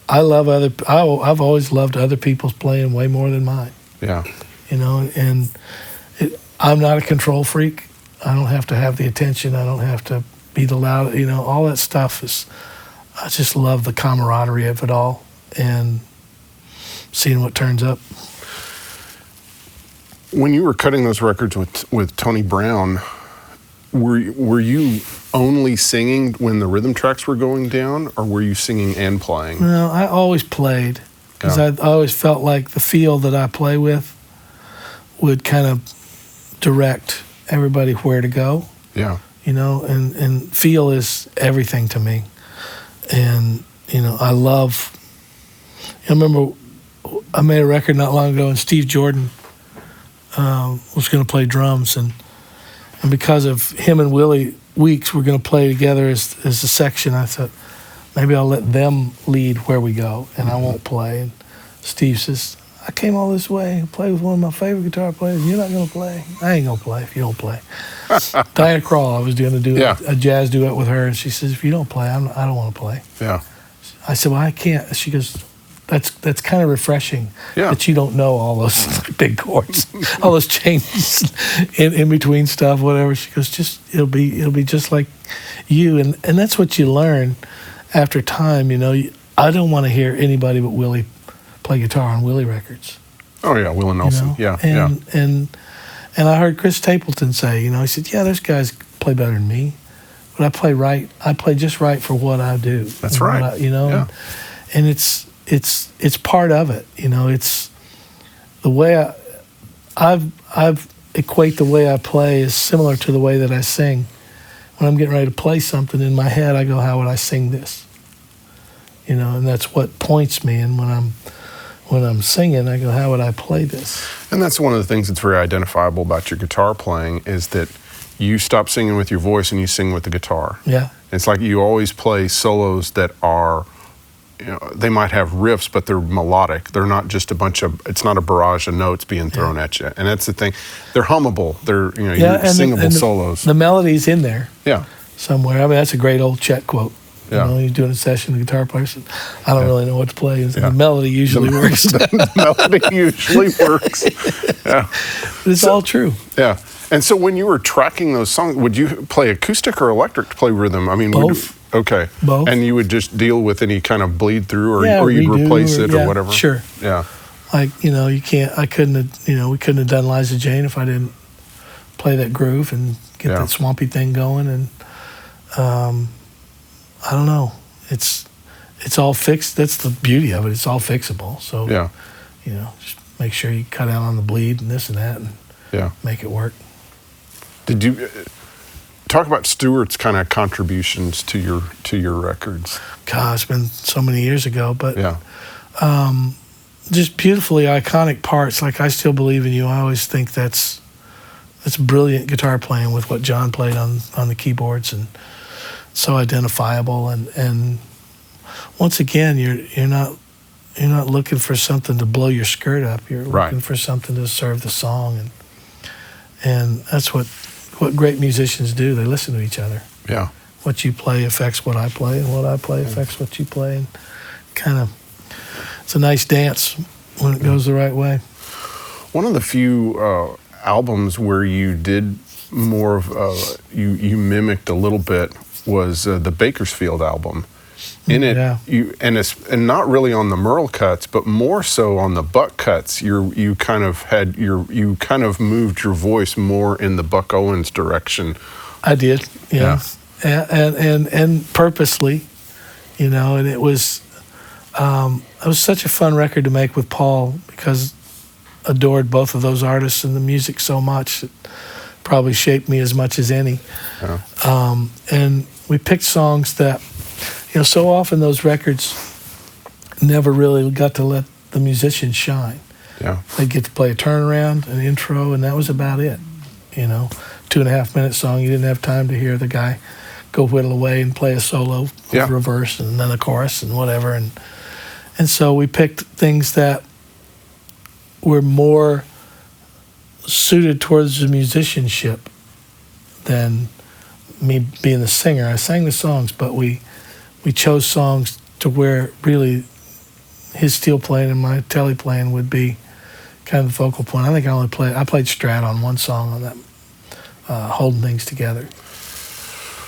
love I've always loved other people's playing way more than mine. Yeah. I'm not a control freak. I don't have to have the attention. I don't have to be the loud. All that stuff is. I just love the camaraderie of it all and seeing what turns up. When you were cutting those records with Tony Brown, were you only singing when the rhythm tracks were going down, or were you singing and playing? No, I always played, because I always felt like the feel that I play with would kind of direct everybody where to go. Yeah. And feel is everything to me. And, I remember I made a record not long ago, and Steve Jordan was going to play drums, and because of him and Willie Weeks were going to play together as a section, I thought, maybe I'll let them lead where we go, and I won't play. And Steve says, "I came all this way to play with one of my favorite guitar players. You're not going to play?" "I ain't going to play if you don't play." Diana Krall, I was going to do a jazz duet with her, and she says, "If you don't play, I don't want to play." Yeah. I said, "Well, I can't." She goes, that's kind of refreshing that you don't know all those big chords, all those changes in between stuff, whatever. She goes, it'll be just like you, and that's what you learn after time. I don't want to hear anybody but Willie play guitar on Willie records. Oh yeah, Willie Nelson. And I heard Chris Stapleton say, he said, "Yeah, there's guys play better than me, but I play right. I play just right for what I do." That's right. And it's part of it. It's the way I've equate the way I play is similar to the way that I sing. When I'm getting ready to play something in my head, I go, "How would I sing this?" And that's what points me. And when I'm singing, I go, "How would I play this?" And that's one of the things that's very identifiable about your guitar playing, is that you stop singing with your voice and you sing with the guitar. Yeah. It's like you always play solos that are, they might have riffs, but they're melodic. They're not just it's not a barrage of notes being thrown at you. And that's the thing. They're hummable. They're, singable solos. The melody's in there. Yeah. Somewhere. I mean, that's a great old Chet quote. Yeah. You know, you're doing a session, the guitar player said, I don't really know what to play. And the melody usually works. The melody usually works. Yeah. But it's all true. Yeah. And so when you were tracking those songs, would you play acoustic or electric to play rhythm? I mean, both. Okay. Both. And you would just deal with any kind of bleed through, or you'd replace it or whatever? Sure. Yeah. Like, we couldn't have done Liza Jane if I didn't play that groove and get that swampy thing going. And I don't know. It's all fixed. That's the beauty of it. It's all fixable. So, just make sure you cut out on the bleed and this and that and make it work. Did you talk about Stewart's kind of contributions to your records? God, it's been so many years ago, but just beautifully iconic parts. Like I Still Believe in You. I always think that's brilliant guitar playing with what John played on the keyboards, and so identifiable. And once again, you're not looking for something to blow your skirt up. You're looking for something to serve the song, and that's what great musicians do. They listen to each other. Yeah. What you play affects what I play, and what I play affects what you play. And it's a nice dance when it goes the right way. One of the few albums where you did more of you mimicked a little bit was the Bakersfield album. In it, and not really on the Merle cuts, but more so on the Buck cuts. You kind of moved your voice more in the Buck Owens direction. I did, and purposely, and it was such a fun record to make with Paul, because adored both of those artists and the music so much. It probably shaped me as much as any. Yeah. And we picked songs that, so often those records never really got to let the musicians shine. Yeah. They'd get to play a turnaround, an intro, and that was about it. 2.5 minute song, you didn't have time to hear the guy go whittle away and play a solo over a verse and then a chorus and whatever. And so we picked things that were more suited towards the musicianship than me being the singer. I sang the songs, but we chose songs to where really his steel playing and my telly playing would be kind of the focal point. I think I played Strat on one song on that Holding Things Together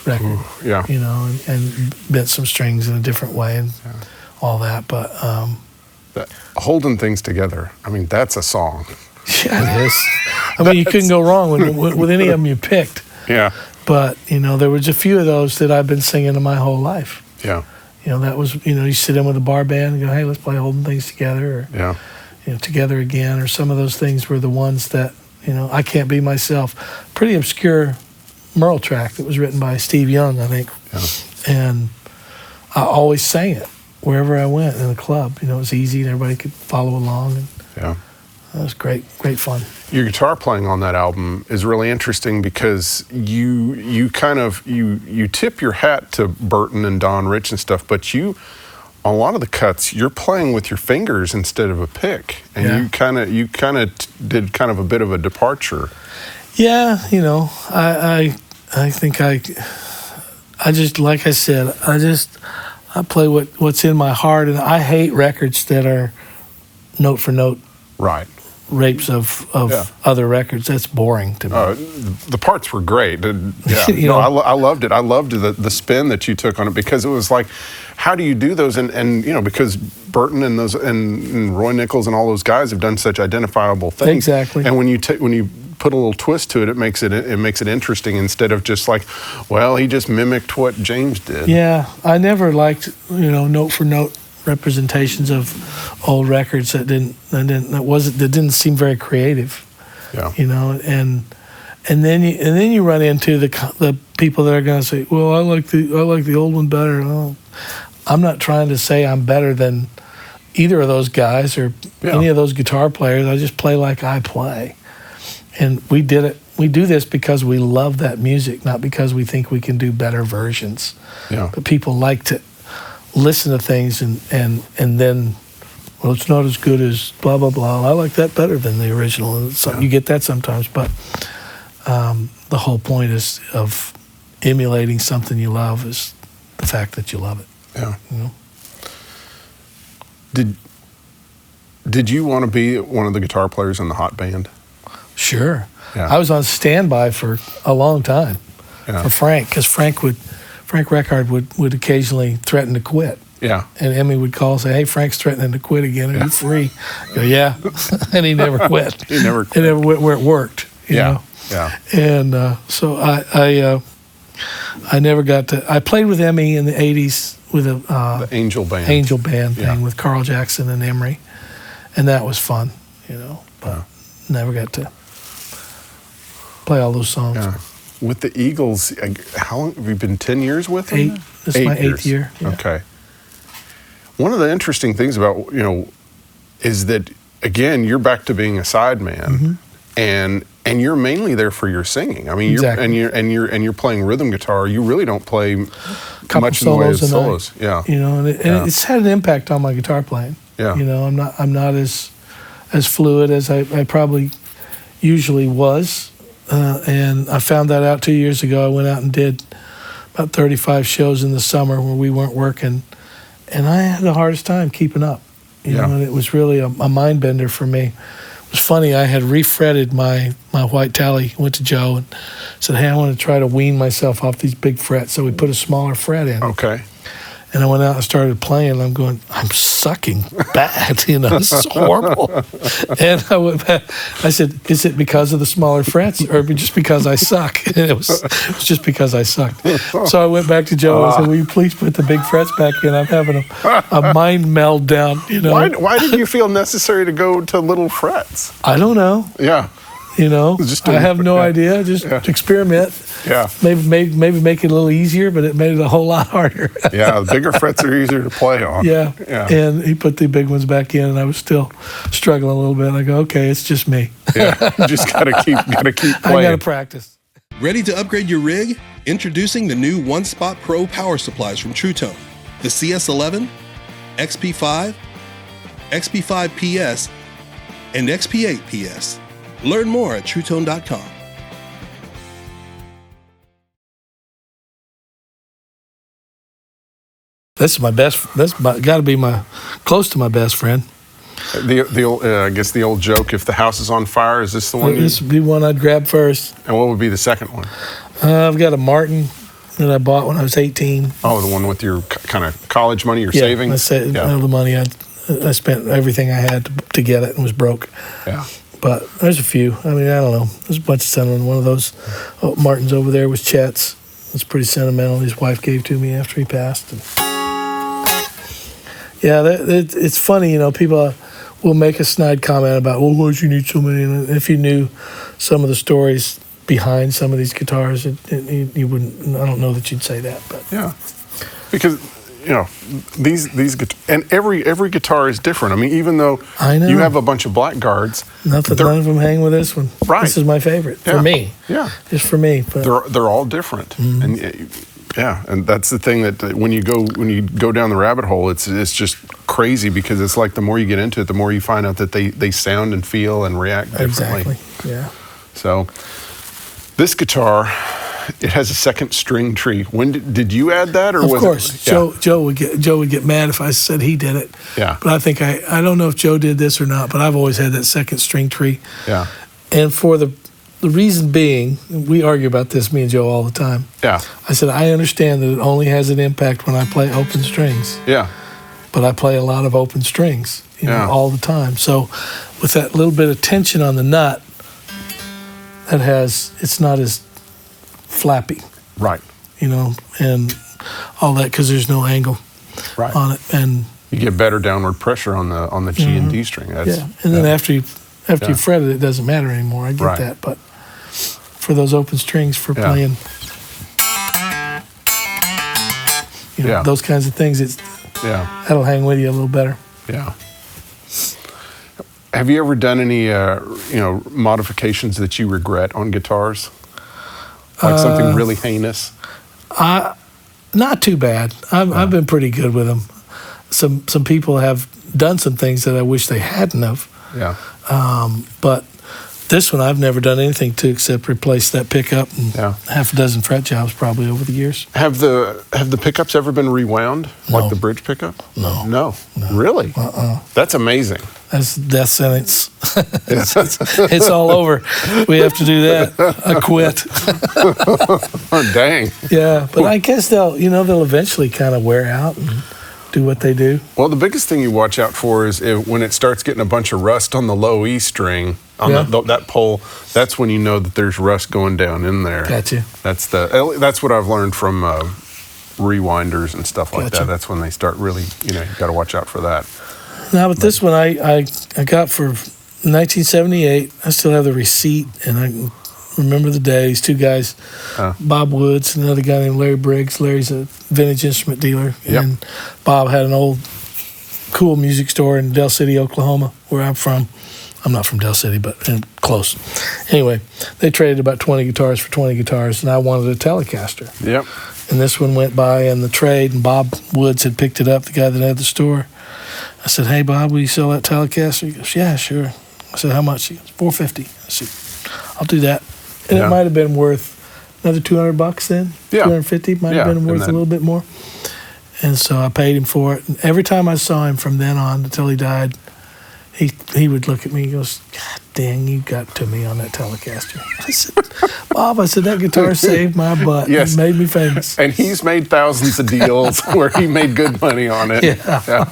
record. Ooh, yeah. And bent some strings in a different way and all that. But Holding Things Together, I mean, that's a song. Yeah, it is. I mean, you couldn't go wrong with any of them you picked. Yeah. But, there was a few of those that I've been singing in my whole life. Yeah. That was, you sit in with a bar band and go, hey, let's play Holding Things Together, or, Together Again, or some of those things were the ones that, I Can't Be Myself. Pretty obscure Merle track that was written by Steve Young, I think. Yeah. And I always sang it wherever I went in the club. It was easy and everybody could follow along. And that was great fun. Your guitar playing on that album is really interesting because you tip your hat to Burton and Don Rich and stuff, but on a lot of the cuts you're playing with your fingers instead of a pick, and you kind of did kind of a bit of a departure. Yeah, I think I just, like I said, I play what's in my heart, and I hate records that are note for note. Right. Rapes of other records. That's boring to me. The parts were great. I loved it. I loved the spin that you took on it, because it was like, how do you do those? And because Burton and Roy Nichols and all those guys have done such identifiable things. Exactly. And when you put a little twist to it, it makes it interesting, instead of just like, well, he just mimicked what James did. Yeah, I never liked note for note representations of old records that didn't seem very creative. Yeah. And then you run into the people that are going to say, well, I like the old one better. Oh, I'm not trying to say I'm better than either of those guys or any of those guitar players. I just play like I play. And we did it. We do this because we love that music, not because we think we can do better versions. Yeah. But people like to listen to things and then, well, it's not as good as blah blah blah. I like that better than the original. And you get that sometimes, but the whole point of emulating something you love is the fact that you love it. Yeah. You know? Did you want to be one of the guitar players in the hot band? Sure. Yeah. I was on standby for a long time for Frank, because Frank Reckard would occasionally threaten to quit. Yeah. And Emmy would call and say, "Hey, Frank's threatening to quit again. Are you free?" I go, "Yeah." And he never quit. He never quit. He never went where it worked. You know? Yeah. And so I never got to. I played with Emmy in the '80s with The Angel Band. Angel Band thing Yeah. with Carl Jackson and Emery, and that was fun. You know, but never got to play all those songs. Yeah. With the Eagles, how long have you been? 10 years with them? 8. This is my 8th year. Yeah. Okay. One of the interesting things about, is that, again, you're back to being a sideman, and you're mainly there for your singing. I mean, Exactly. you're playing rhythm guitar. You really don't play much in the way of solos a night. solos. Yeah. You know, and it's had an impact on my guitar playing. Yeah. You know, I'm not as fluid as I probably usually was, and I found that out 2 years ago. I went out and did about 35 shows in the summer where we weren't working, and I had the hardest time keeping up. You know, and it was really a mind bender for me. It was funny. I had refretted my white tally. Went to Joe and said, "Hey, I want to try to wean myself off these big frets." So we put a smaller fret in. Okay. And I went out and started playing. And I'm going, I'm sucking bad. You know, this is horrible. And I went back. I said, "Is it because of the smaller frets, or just because I suck?" And it was just because I sucked. So I went back to Joe and I said, "Will you please put the big frets back in? I'm having a mind meltdown." You know, Why did you feel necessary to go to little frets? I don't know. Yeah. You know, Just I have no idea. Just experiment. Yeah. Maybe make it a little easier, but it made it a whole lot harder. Yeah, the bigger frets are easier to play on. Yeah. Yeah. And he put the big ones back in, and I was still struggling a little bit. I go, "Okay, it's just me. Yeah. You just gotta keep playing. I gotta practice." Ready to upgrade your rig? Introducing the new One Spot Pro power supplies from Truetone. The CS11, XP5, XP5 PS, and XP8 PS. Learn more at Truetone.com. That's got to be close to my best friend. The old, I guess the old joke: if the house is on fire, is this the one? This would be one I'd grab first. And what would be the second one? I've got a Martin that I bought when I was 18. Oh, the one with your kind of college money, your savings. I saved all the money. I spent everything I had to get it and was broke. Yeah. But there's a few. I mean, I don't know. There's a bunch of sentiment. One of those Martins over there was Chet's. It's pretty sentimental. His wife gave to me after he passed. And yeah, it's funny. You know, people will make a snide comment about, "Well, why'd you need so many?" And if you knew some of the stories behind some of these guitars, you wouldn't. I don't know that you'd say that, but Yeah. Because these and every guitar is different. I mean, even though I know you have a bunch of blackguards, none of them hang with this one. Right. This is my favorite for me. Yeah. Just for me. But They're all different, and and that's the thing that when you go down the rabbit hole, it's just crazy, because it's like the more you get into it, the more you find out that they sound and feel and react differently. Exactly. Yeah. So this guitar, it has a second string tree. When did you add that, or Of was course, it? Yeah. Joe would get mad if I said he did it. Yeah. But I think I don't know if Joe did this or not, but I've always had that second string tree. Yeah. And for the reason being, we argue about this, me and Joe, all the time. Yeah. I said, I understand that it only has an impact when I play open strings, Yeah. but I play a lot of open strings, Yeah. all the time. So with that little bit of tension on the nut, it's not as flappy, Right. and all that, because there's no angle Right. on it. And You get better downward pressure on the G and D string. That's, yeah, and then after you Yeah. fret it, it doesn't matter anymore. I get Right. that, but for those open strings, for Yeah. playing, Yeah. those kinds of things, Yeah. that'll hang with you a little better. Yeah. Have you ever done any modifications that you regret on guitars? Like something really heinous? Not too bad. I've been pretty good with them. Some people have done some things that I wish they hadn't have. Yeah. But this one I've never done anything to except replace that pickup and half a dozen fret jobs probably over the years. Have the pickups ever been rewound, like the bridge pickup? No. Really? That's amazing. That's death sentence. It's all over. We have to do that. I quit. Oh, dang. Yeah, but I guess they'll eventually kind of wear out and do what they do. Well, the biggest thing you watch out for is when it starts getting a bunch of rust on the low E string on that pole. That's when you know that there's rust going down in there. Gotcha. That's what I've learned from rewinders and stuff like Gotcha. that. That's when they start really, you got to watch out for that. Now, but this one I got for 1978. I still have the receipt, and I can remember the days. Two guys, Bob Woods and another guy named Larry Briggs. Larry's a vintage instrument dealer, and Bob had an old cool music store in Del City, Oklahoma, where I'm from. I'm not from Del City, but close. Anyway, they traded about 20 guitars for 20 guitars, and I wanted a Telecaster. Yep. And this one went by in the trade, and Bob Woods had picked it up, the guy that had the store. I said, "Hey, Bob, will you sell that Telecaster?" He goes, "Yeah, sure." I said, "How much?" He goes, $450. I said, "I'll do that." And it might have been worth another $200 then. Yeah. $250 might have been worth a little bit more. And so I paid him for it. And every time I saw him from then on until he died, he would look at me and goes, "God dang, you got to me on that Telecaster." I said, "Bob," I said, "that guitar saved my butt. Yes. It made me famous." And he's made thousands of deals where he made good money on it. Yeah.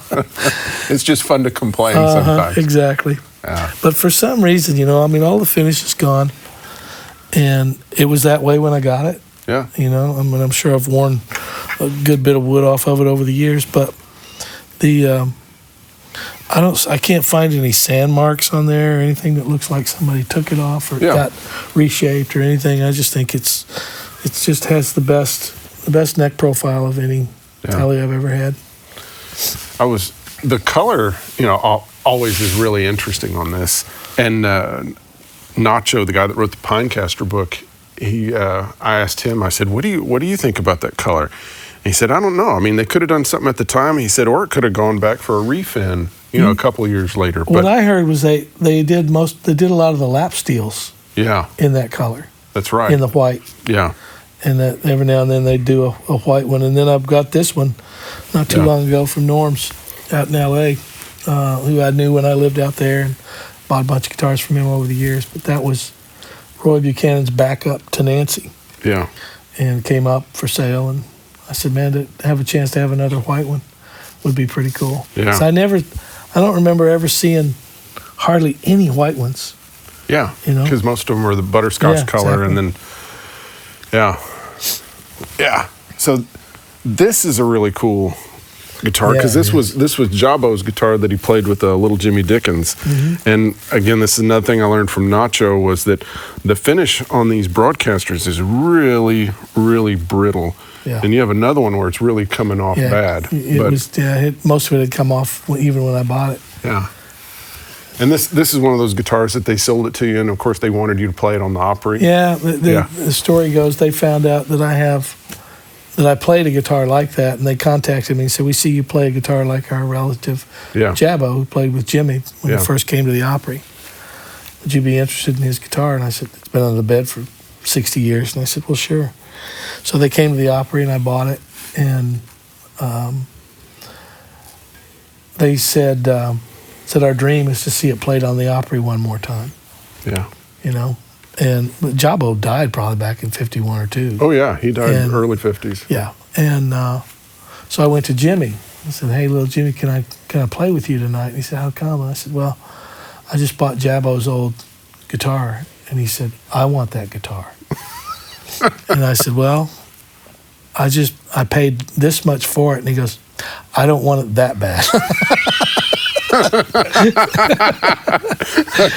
It's just fun to complain sometimes. Exactly. Yeah. But for some reason, all the finish is gone. And it was that way when I got it. Yeah. I'm sure I've worn a good bit of wood off of it over the years, but I can't find any sand marks on there or anything that looks like somebody took it off or it got reshaped or anything. I just think it just has the best neck profile of any Tele I've ever had. The color, always is really interesting on this. And Nacho, the guy that wrote the Pinecaster book, I asked him, I said, what do you think about that color? And he said, "I don't know. I mean, they could have done something at the time." He said, or it could have gone back for a refin, a couple of years later. What I heard was they did a lot of the lap steels in that color. That's right. In the white. Yeah. And that every now and then they do a white one. And then I've got this one not too long ago from Norm's out in L.A., who I knew when I lived out there and bought a bunch of guitars from him over the years. But that was Roy Buchanan's backup to Nancy. Yeah. And came up for sale. And I said, man, to have a chance to have another white one would be pretty cool. Yeah. So I don't remember ever seeing hardly any white ones. Yeah. Because most of them are the butterscotch color. Exactly. And then, yeah. So this is a really cool guitar because this was Jabo's guitar that he played with little Jimmy Dickens. Mm-hmm. And again, this is another thing I learned from Nacho was that the finish on these broadcasters is really, really brittle. Yeah. And you have another one where it's really coming off bad. Most of it had come off even when I bought it. Yeah. And this is one of those guitars that they sold it to you, and of course they wanted you to play it on the Opry. Yeah. The story goes they found out that I played a guitar like that, and they contacted me and said, "We see you play a guitar like our relative Jabo, who played with Jimmy when he first came to the Opry. Would you be interested in his guitar?" And I said, "It's been on the bed for 60 years." And I said, "Well, sure." So they came to the Opry, and I bought it, and they said our dream is to see it played on the Opry one more time. Yeah. And Jabo died probably back in 51 or 2. Oh, yeah. He died in early 50s. Yeah. And so I went to Jimmy. I said, "Hey, little Jimmy, can I play with you tonight?" And he said, "How come?" And I said, "Well, I just bought Jabo's old guitar." And he said, "I want that guitar." And I said, "Well, I paid this much for it." And he goes, "I don't want it that bad."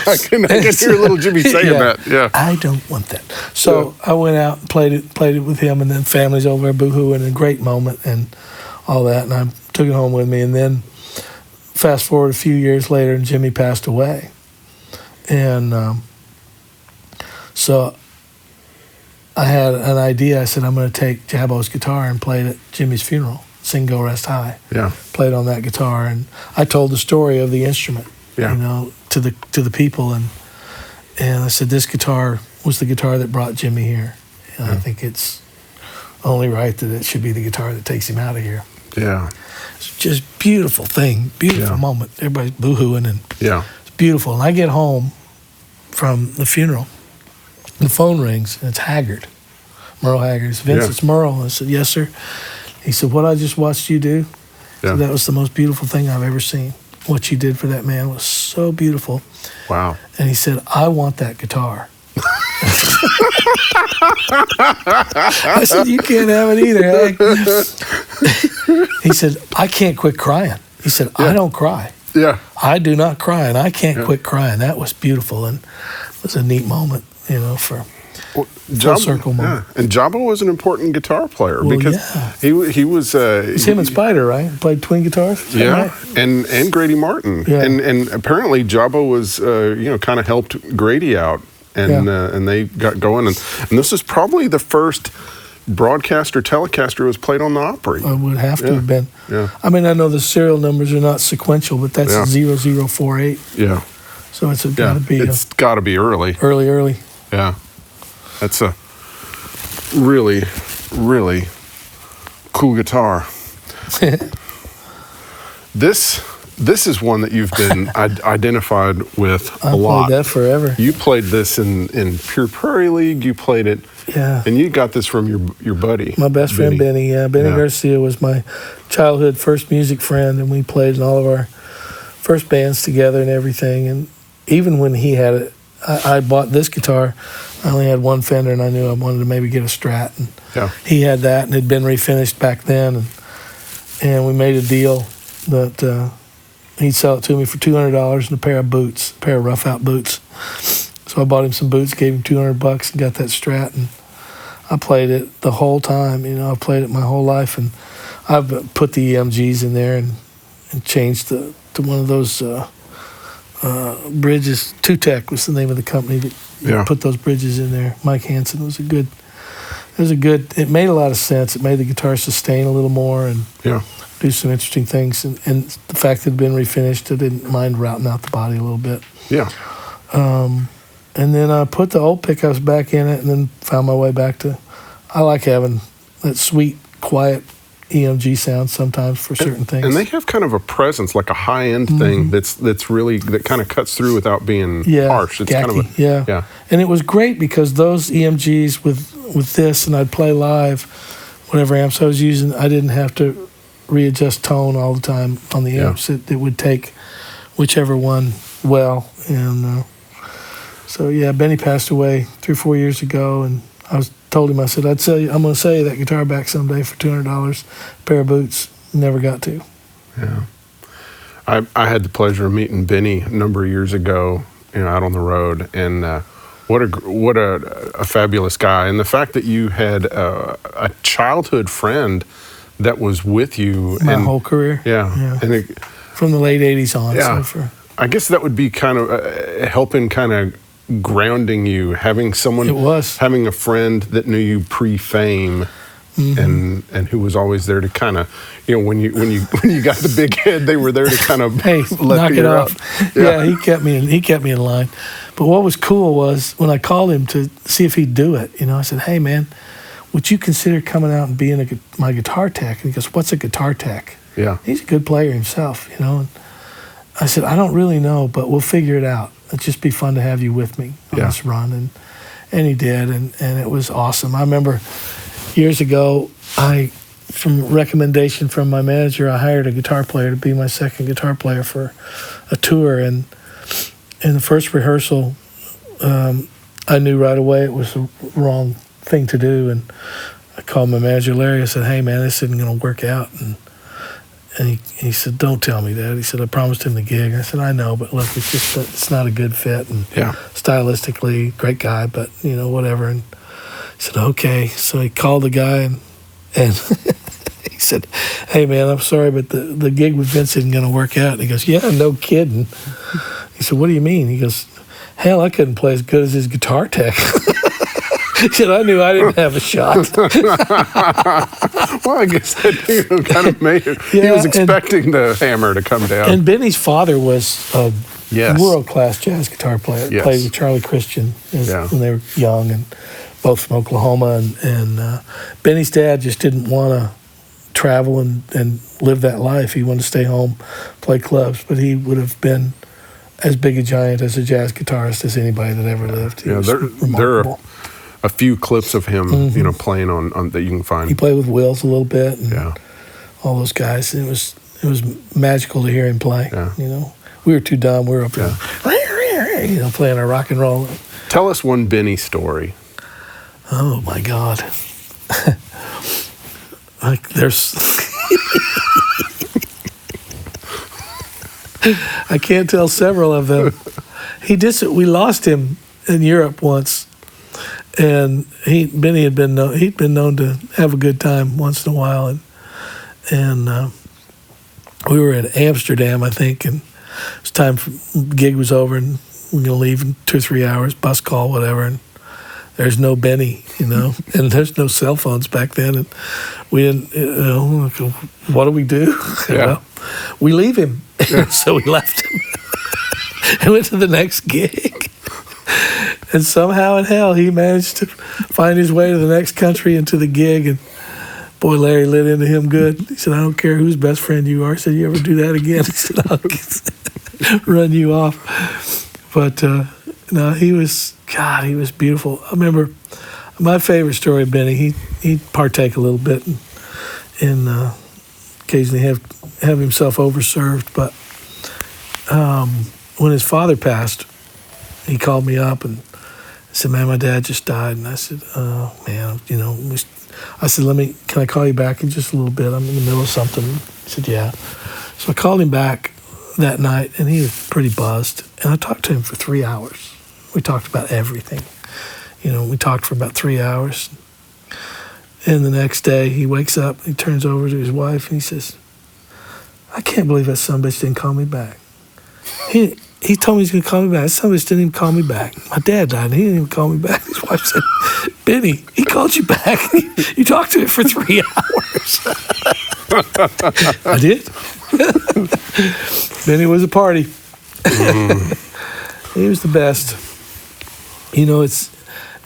I can hear little Jimmy saying that. Yeah. "I don't want that." So I went out and played it with him, and then family's over there boohooing, a great moment and all that. And I took it home with me. And then fast forward a few years later, and Jimmy passed away. And so I had an idea. I said, I'm going to take Jabo's guitar and play it at Jimmy's funeral. Sing Go Rest High. Yeah. Played on that guitar, and I told the story of the instrument, to the people, And I said, this guitar was the guitar that brought Jimmy here. And I think it's only right that it should be the guitar that takes him out of here. Yeah. It's just beautiful thing, beautiful moment. Everybody's boo-hooing, and it's beautiful. And I get home from the funeral, and the phone rings, and it's Haggard, Merle Haggard. It's Vince, it's Merle. I said, yes, sir. He said, what I just watched you do, so that was the most beautiful thing I've ever seen. What you did for that man was so beautiful. Wow. And he said, I want that guitar. I said, you can't have it either, Hank. He said, I can't quit crying. He said, I don't cry. Yeah. I do not cry, and I can't quit crying. That was beautiful, and it was a neat moment, for full circle moment. Yeah. And Jabba was an important guitar player because he was... it's him and Spider, right? Played twin guitars? Yeah, right? and Grady Martin. Yeah. And apparently Jabba was, kind of helped Grady out, and they got going. And this is probably the first broadcast or telecaster was played on the Opry. It would have to have been. Yeah. I mean, I know the serial numbers are not sequential, but that's 0048. Yeah. So it's got to be. It's got to be early. Early. Yeah. That's a really, really cool guitar. This is one that you've been identified with a lot. I played that forever. You played this in Pure Prairie League. You played it. Yeah. And you got this from your buddy. My best friend, Benny. Yeah, Benny Garcia was my childhood first music friend, and we played in all of our first bands together and everything. And even when he had it, I bought this guitar. I only had one Fender, and I knew I wanted to maybe get a Strat. And he had that, and it had been refinished back then. And we made a deal that he'd sell it to me for $200 and a pair of rough-out boots. So I bought him some boots, gave him $200 and got that Strat, and I played it the whole time. I played it my whole life, and I've put the EMGs in there and changed to one of those bridges. Two-Tech was the name of the company that put those bridges in there. Mike Hansen was it made a lot of sense. It made the guitar sustain a little more and do some interesting things. And the fact that it had been refinished, I didn't mind routing out the body a little bit. Yeah. And then I put the old pickups back in it and then found my way back to, I like having that sweet, quiet EMG sound sometimes for certain things. And they have kind of a presence, like a high-end thing that's really, that kind of cuts through without being harsh. It's gacky, kind of yeah. And it was great because those EMGs with this, and I'd play live, whatever amps I was using, I didn't have to readjust tone all the time on the amps. It would take whichever one well. And so, Benny passed away 3 or 4 years ago, and I told him, I said, I'm going to sell you that guitar back someday for $200, a pair of boots. Never got to. Yeah. I had the pleasure of meeting Benny a number of years ago, out on the road, and what a fabulous guy. And the fact that you had a childhood friend that was with you my whole career. Yeah. And from the late 80s on. Yeah. So I guess that would be kind of helping kind of grounding you, having someone, having a friend that knew you pre-fame, and who was always there to kind of, when you got the big head, they were there to kind of knock it off. Yeah, he kept me in line. But what was cool was when I called him to see if he'd do it. I said, "Hey man, would you consider coming out and being my guitar tech?" And he goes, "What's a guitar tech?" Yeah, he's a good player himself, And I said, "I don't really know, but we'll figure it out. It'd just be fun to have you with me on this run." And he did, and it was awesome. I remember years ago, from recommendation from my manager, I hired a guitar player to be my second guitar player for a tour. And in the first rehearsal, I knew right away it was the wrong thing to do. And I called my manager, Larry. I said, "Hey, man, this isn't going to work out." And he said, "Don't tell me that." He said, "I promised him the gig." I said, "I know, but look, it's not a good fit. And stylistically, great guy, but, whatever." And he said, "Okay." So he called the guy and he said, "Hey, man, I'm sorry, but the gig with Vince isn't going to work out." And he goes, "Yeah, no kidding." He said, "What do you mean?" He goes, "Hell, I couldn't play as good as his guitar tech." He said, "I knew I didn't have a shot." Well, I guess that kind of made it. He was expecting the hammer to come down. And Benny's father was a Yes. World-class jazz guitar player. Yes. Played with Charlie Christian when they were young, and both from Oklahoma. And Benny's dad just didn't want to travel and live that life. He wanted to stay home, play clubs, but he would have been as big a giant as a jazz guitarist as anybody that ever lived. He was there remarkable. are a few clips of him, playing on that you can find. He played with Wills a little bit, and Yeah. all those guys. It was magical to hear him play. Yeah. We were too dumb. We were up there, playing our rock and roll. Tell us one Benny story. Oh my God! There's. I can't tell several of them. We lost him in Europe once, and Benny he'd been known to have a good time once in a while, and we were in Amsterdam, I think, and it was time for gig was over, and we were gonna leave in 2 or 3 hours, bus call, whatever, and there's no Benny, and there's no cell phones back then, and we didn't, what do we do? Yeah. Well, we leave him. So we left him and went to the next gig. And somehow in hell, he managed to find his way to the next country and to the gig. And boy, Larry lit into him good. He said, I don't care whose best friend you are. He said, you ever do that again? He said, I'll run you off. But no, he was beautiful. I remember my favorite story of Benny, he'd partake a little bit in occasionally have himself overserved, but when his father passed, he called me up and said, man, my dad just died. And I said, oh man, I said, can I call you back in just a little bit? I'm in the middle of something. He said, yeah. So I called him back that night, and he was pretty buzzed, and I talked to him for 3 hours. We talked about everything. We talked for about 3 hours. And the next day, he wakes up, he turns over to his wife, and he says, I can't believe that son of a bitch didn't call me back. He told me he's going to call me back. That son of a bitch didn't even call me back. My dad died, and he didn't even call me back. His wife said, Benny, he called you back. You talked to him for 3 hours. I did. Benny was a party. He was the best. It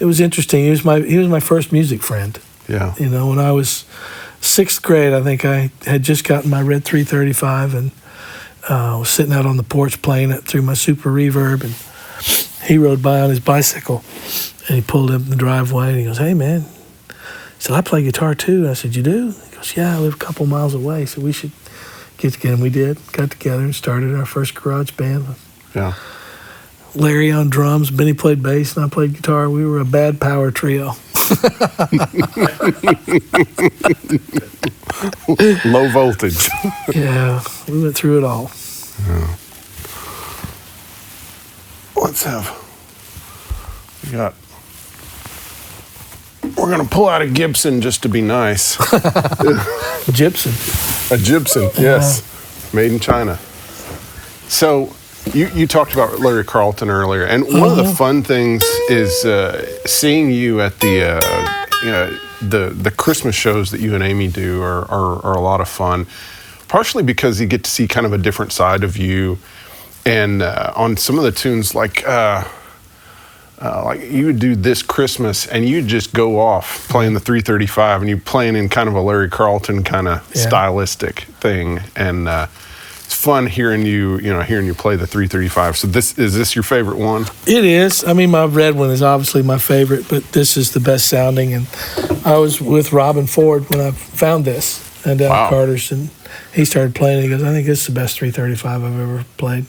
was interesting. He was my first music friend. Yeah. When I was 6th grade, I think I had just gotten my red 335 and was sitting out on the porch playing it through my super reverb, and he rode by on his bicycle, and he pulled up in the driveway, and he goes, hey, man. He said, I play guitar too. And I said, you do? He goes, yeah, I live a couple miles away, so we should get together. And we did. Got together and started our first garage band. Yeah. Larry on drums, Benny played bass, and I played guitar. We were a bad power trio. Low voltage. Yeah, we went through it all. Yeah. We're going to pull out a Gibson just to be nice. Gypsum. A Gibson, yes. Made in China. So you talked about Larry Carlton earlier, and one of the fun things is seeing you at the Christmas shows that you and Amy do are a lot of fun, partially because you get to see kind of a different side of you, and on some of the tunes like you would do This Christmas, and you just go off playing the 335, and you're playing in kind of a Larry Carlton kind of stylistic thing, and it's fun hearing you play the 335. So is this your favorite one? It is. I mean, my red one is obviously my favorite, but this is the best sounding. And I was with Robin Ford when I found this and down at Carter's, and he started playing it. He goes, I think this is the best 335 I've ever played.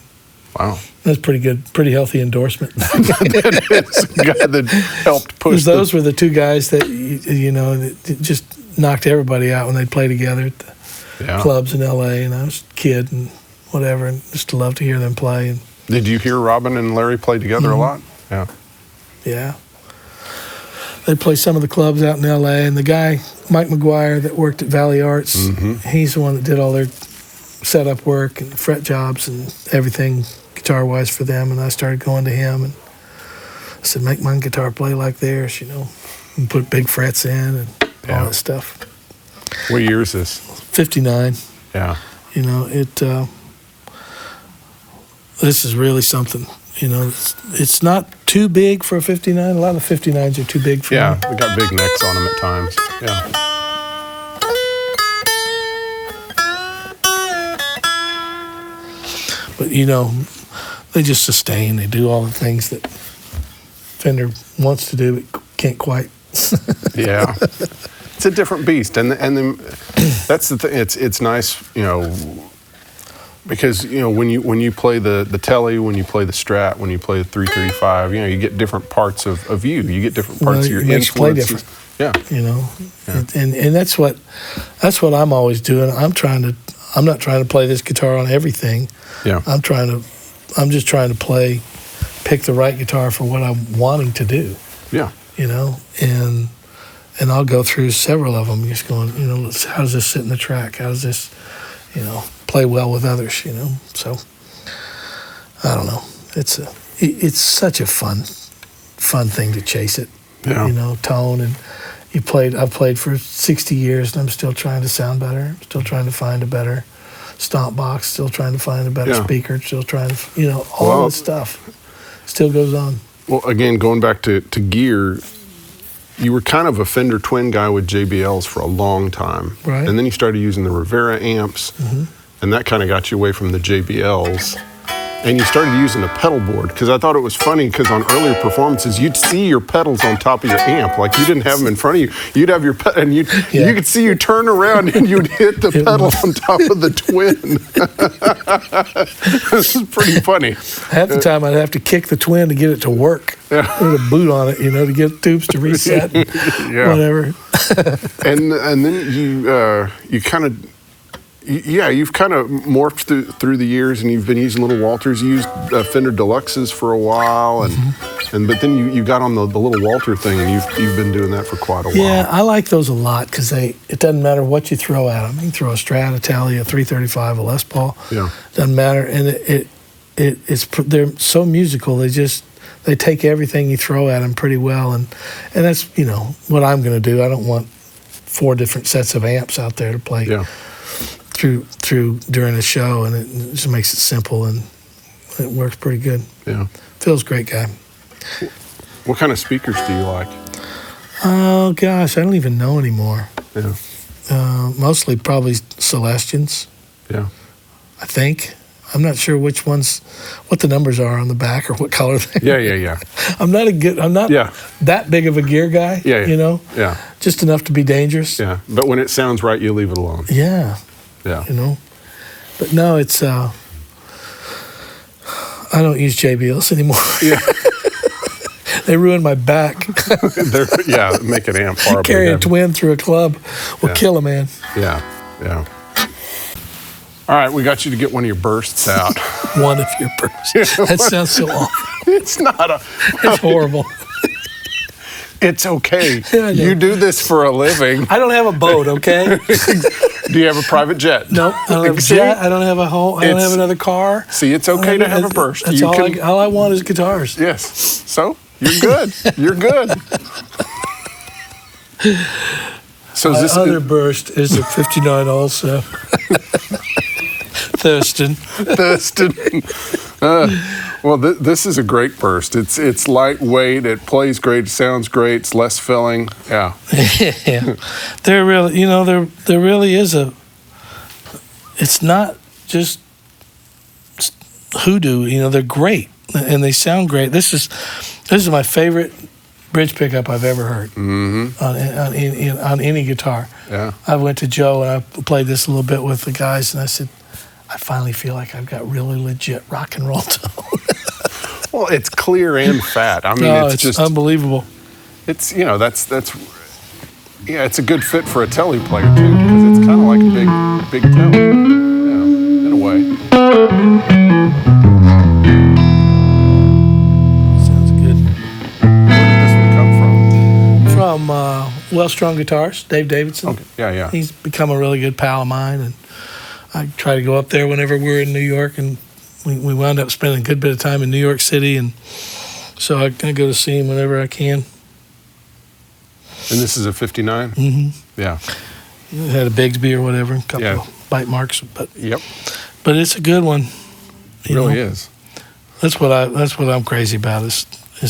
Wow. That's pretty good, pretty healthy endorsement. That is a guy that helped push. Those were the two guys that that just knocked everybody out when they played together at the clubs in L.A. And I was a kid and whatever, and just love to hear them play. And did you hear Robin and Larry play together a lot? Yeah. Yeah. They play some of the clubs out in L.A. And the guy Mike McGuire that worked at Valley Arts, he's the one that did all their setup work and fret jobs and everything guitar-wise for them, and I started going to him, and I said, make my guitar play like theirs, and put big frets in and all that stuff. What year is this? 59. Yeah. this is really something. You know, it's not too big for a 59. A lot of the 59s are too big for Yeah, me. they got big necks on them at times. Yeah. But, you know, they just sustain. They do all the things that Fender wants to do but can't quite. Yeah. It's a different beast. And then that's the thing. It's nice, you know, because, you know, when you play the Tele, when you play the Strat, when you play the 335, you know, you get different parts of you. You get different parts of your it makes you play influences. different. Yeah. You know, Yeah. and that's what I'm always doing. I'm not trying to play this guitar on everything. Yeah. I'm just trying to pick the right guitar for what I'm wanting to do. Yeah. You know, and I'll go through several of them, just going, you know, how does this sit in the track? How does this, you know, play well with others? You know, so I don't know. It's such a fun thing to chase it. Yeah. You know, tone, and I've played for 60 years, and I'm still trying to sound better. I'm still trying to find a better stomp box. Still trying to find a better speaker. Still trying to, you know, all this stuff still goes on. Well, again, going back to gear, you were kind of a Fender twin guy with JBLs for a long time. Right. And then you started using the Rivera amps, and that kind of got you away from the JBLs. And you started using a pedal board, because I thought it was funny, because on earlier performances, you'd see your pedals on top of your amp. Like, you didn't have them in front of you. You'd have your pedal, and you could see you turn around, and you'd hit the pedal on top of the twin. This is pretty funny. Half the time, I'd have to kick the twin to get it to work. Yeah. Put a boot on it, you know, to get tubes to reset. Yeah. Whatever. And then you kind of, you've kind of morphed through the years, and you've been using little Walters. You used Fender Deluxes for a while, but then you got on the little Walter thing, and you've been doing that for quite a while. Yeah, I like those a lot, because it doesn't matter what you throw at them. You can throw a Strat, a Tele, a 335, a Les Paul. Yeah, doesn't matter, and they're so musical. They take everything you throw at them pretty well, and that's, you know, what I'm going to do. I don't want 4 different sets of amps out there to play. Yeah. Through during a show, and it just makes it simple, and it works pretty good. Yeah, Phil's a great guy. What kind of speakers do you like? Oh gosh, I don't even know anymore. Yeah, mostly probably Celestians. Yeah, I think. I'm not sure which ones, what the numbers are on the back or what color they are. Yeah. I'm not that big of a gear guy. Yeah. You know. Yeah. Just enough to be dangerous. Yeah, but when it sounds right, you leave it alone. Yeah. Yeah. You know, but no, it's I don't use JBLs anymore. Yeah. They ruin my back. Make an amp horribly Carry a heavy. twin through a club will kill a man. Yeah. All right, we got you to get one of your bursts out. One of your bursts. That sounds so awful. It's not It's horrible. It's okay. You do this for a living. I don't have a boat, okay? Do you have a private jet? No, I don't have a jet. I don't have a home. I don't have another car. See, it's okay to have a burst. That's all I want is guitars. Yes. So you're good. You're good. So My is this other burst is a 59 also. Thurston. Well, this is a great burst. It's lightweight. It plays great. It sounds great. It's less filling. Yeah. Yeah. There really is it's not just hoodoo. You know, they're great and they sound great. This is my favorite bridge pickup I've ever heard on any guitar. Yeah. I went to Joe and I played this a little bit with the guys, and I said, I finally feel like I've got really legit rock and roll tone. Well, it's clear and fat. I mean, it's just unbelievable. It's it's a good fit for a Tele player too, because it's kind of like a big Tele. Yeah, in a way. Sounds good. Where did this one come from? From Well Strung Guitars, Dave Davidson. Okay. Yeah. He's become a really good pal of mine, and I try to go up there whenever we're in New York, and we wound up spending a good bit of time in New York City, and so I go to see him whenever I can. And this is a 59? Mm-hmm. Yeah. It had a Bigsby or whatever, a couple of bite marks, but Yep. But it's a good one. It really is. That's what I'm crazy about is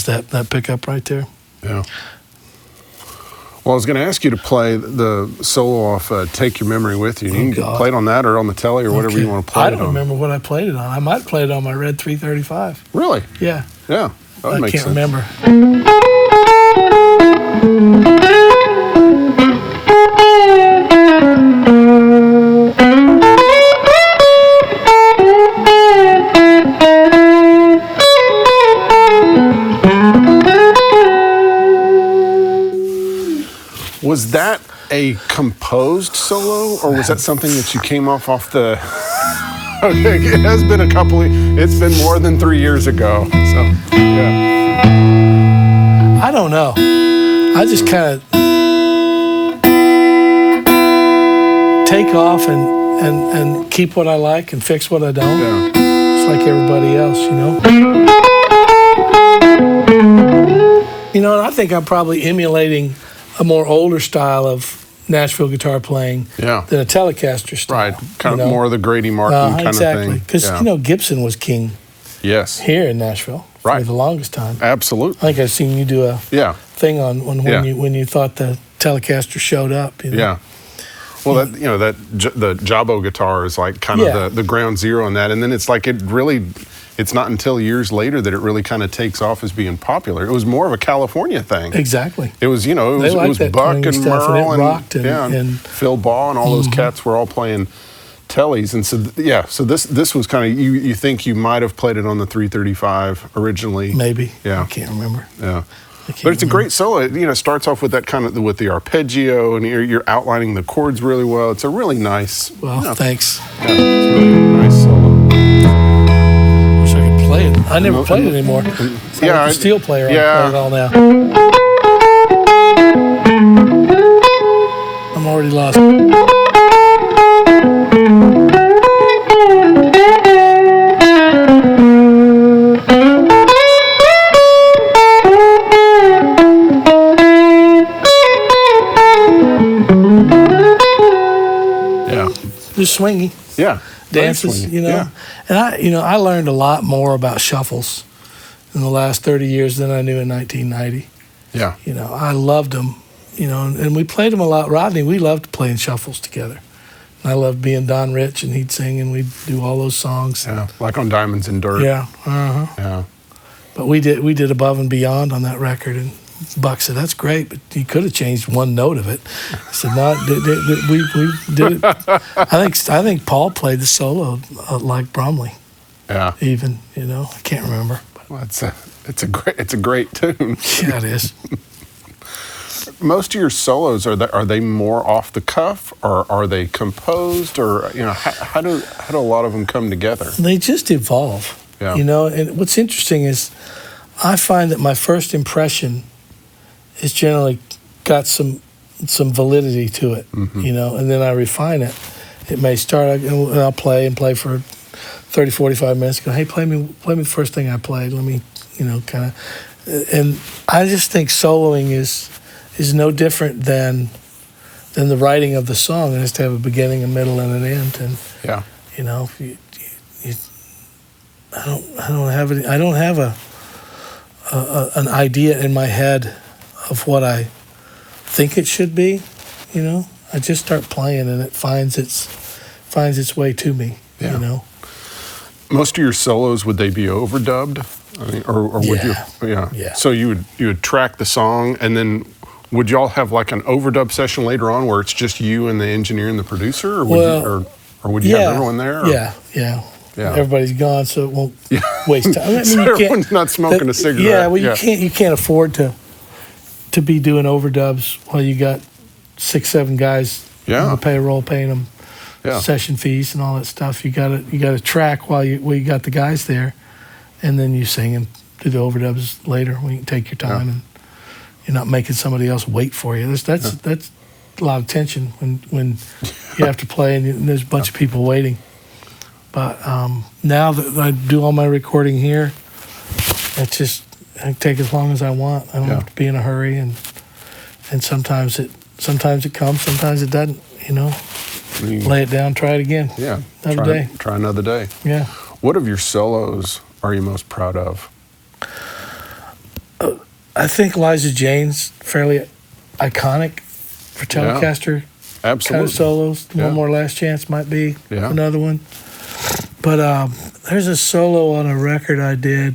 that pickup right there. Yeah. Well, I was going to ask you to play the solo off "Take Your Memory with You." You can play it on that or on the telly or whatever you want to play it on. I don't remember what I played it on. I might play it on my red 335. Really? Yeah. Yeah. That would make sense. I can't remember. Was that a composed solo, or was that something that you came off the? Okay, it has been it's been more than 3 years ago. So, yeah. I don't know. I just kind of take off and keep what I like and fix what I don't. Yeah. Just like everybody else, you know. You know, and I think I'm probably emulating a more older style of Nashville guitar playing than a Telecaster style. Right, kind of more of the Grady Martin kind of thing. Because, you know, Gibson was king here in Nashville for the longest time. Absolutely. I think I've seen you do a thing on when you thought the Telecaster showed up. You know? Yeah. Well, the Jabo guitar is like kind of the ground zero in that. And then it's like it's not until years later that it really kind of takes off as being popular. It was more of a California thing. Exactly. It was, it was Buck and Merle and Phil Baugh and all those cats were all playing tellies. And so, so this was kind of, you think you might have played it on the 335 originally. Maybe. Yeah. I can't remember. Yeah. But it's a great solo. It starts off with that kind of, with the arpeggio, and you're outlining the chords really well. It's a really nice. Well, thanks. Yeah, it's a really nice solo. Wish I could play it. I never played it anymore. It's like a steel player. I play it all now. I'm already lost. Just swingy. Yeah. Dances, swingy. you know. Yeah. And I learned a lot more about shuffles in the last 30 years than I knew in 1990. Yeah. You know, I loved them, and we played them a lot. Rodney, we loved playing shuffles together. And I loved being Don Rich, and he'd sing, and we'd do all those songs. Yeah, like on Diamonds and Dirt. Yeah. Yeah. But we did Above and Beyond on that record, and Buck said, "That's great, but you could have changed one note of it." I said, "No, we did it." I think Paul played the solo like Bromley. Yeah. Even, I can't remember. Well, it's a great tune. Yeah, it is. Most of your solos are they more off the cuff, or are they composed, or how do a lot of them come together? They just evolve. Yeah. And what's interesting is I find that my first impression is generally got some validity to it, and then I refine it. It may start, and I'll play for 30, 45 minutes, go, hey, play me the first thing I played. Let me, kind of, and I just think soloing is no different than the writing of the song. It has to have a beginning, a middle, and an end. And, I don't have an idea in my head of what I think it should be, I just start playing and it finds its way to me, Most of your solos, would they be overdubbed? I mean, or would you? Yeah. So you would track the song, and then would y'all have like an overdub session later on where it's just you and the engineer and the producer, or would you have everyone there? Or? Yeah. Everybody's gone, so it won't waste time. So everyone's not smoking a cigarette. Yeah, well, you can't afford to be doing overdubs while you got 6-7 guys on the payroll paying them session fees and all that stuff. You got to track while you got the guys there, and then you sing and do the overdubs later when you can take your time and you're not making somebody else wait for you. That's a lot of tension when you have to play and there's a bunch of people waiting. But now that I do all my recording here, I take as long as I want. I don't have to be in a hurry, and sometimes it comes, sometimes it doesn't. Lay it down, try it again. Yeah, another day. Try another day. Yeah. What of your solos are you most proud of? I think Liza Jane's fairly iconic for Telecaster kind Absolutely. of solos. Yeah. One More Last Chance might be Yeah. another one. But there's a solo on a record I did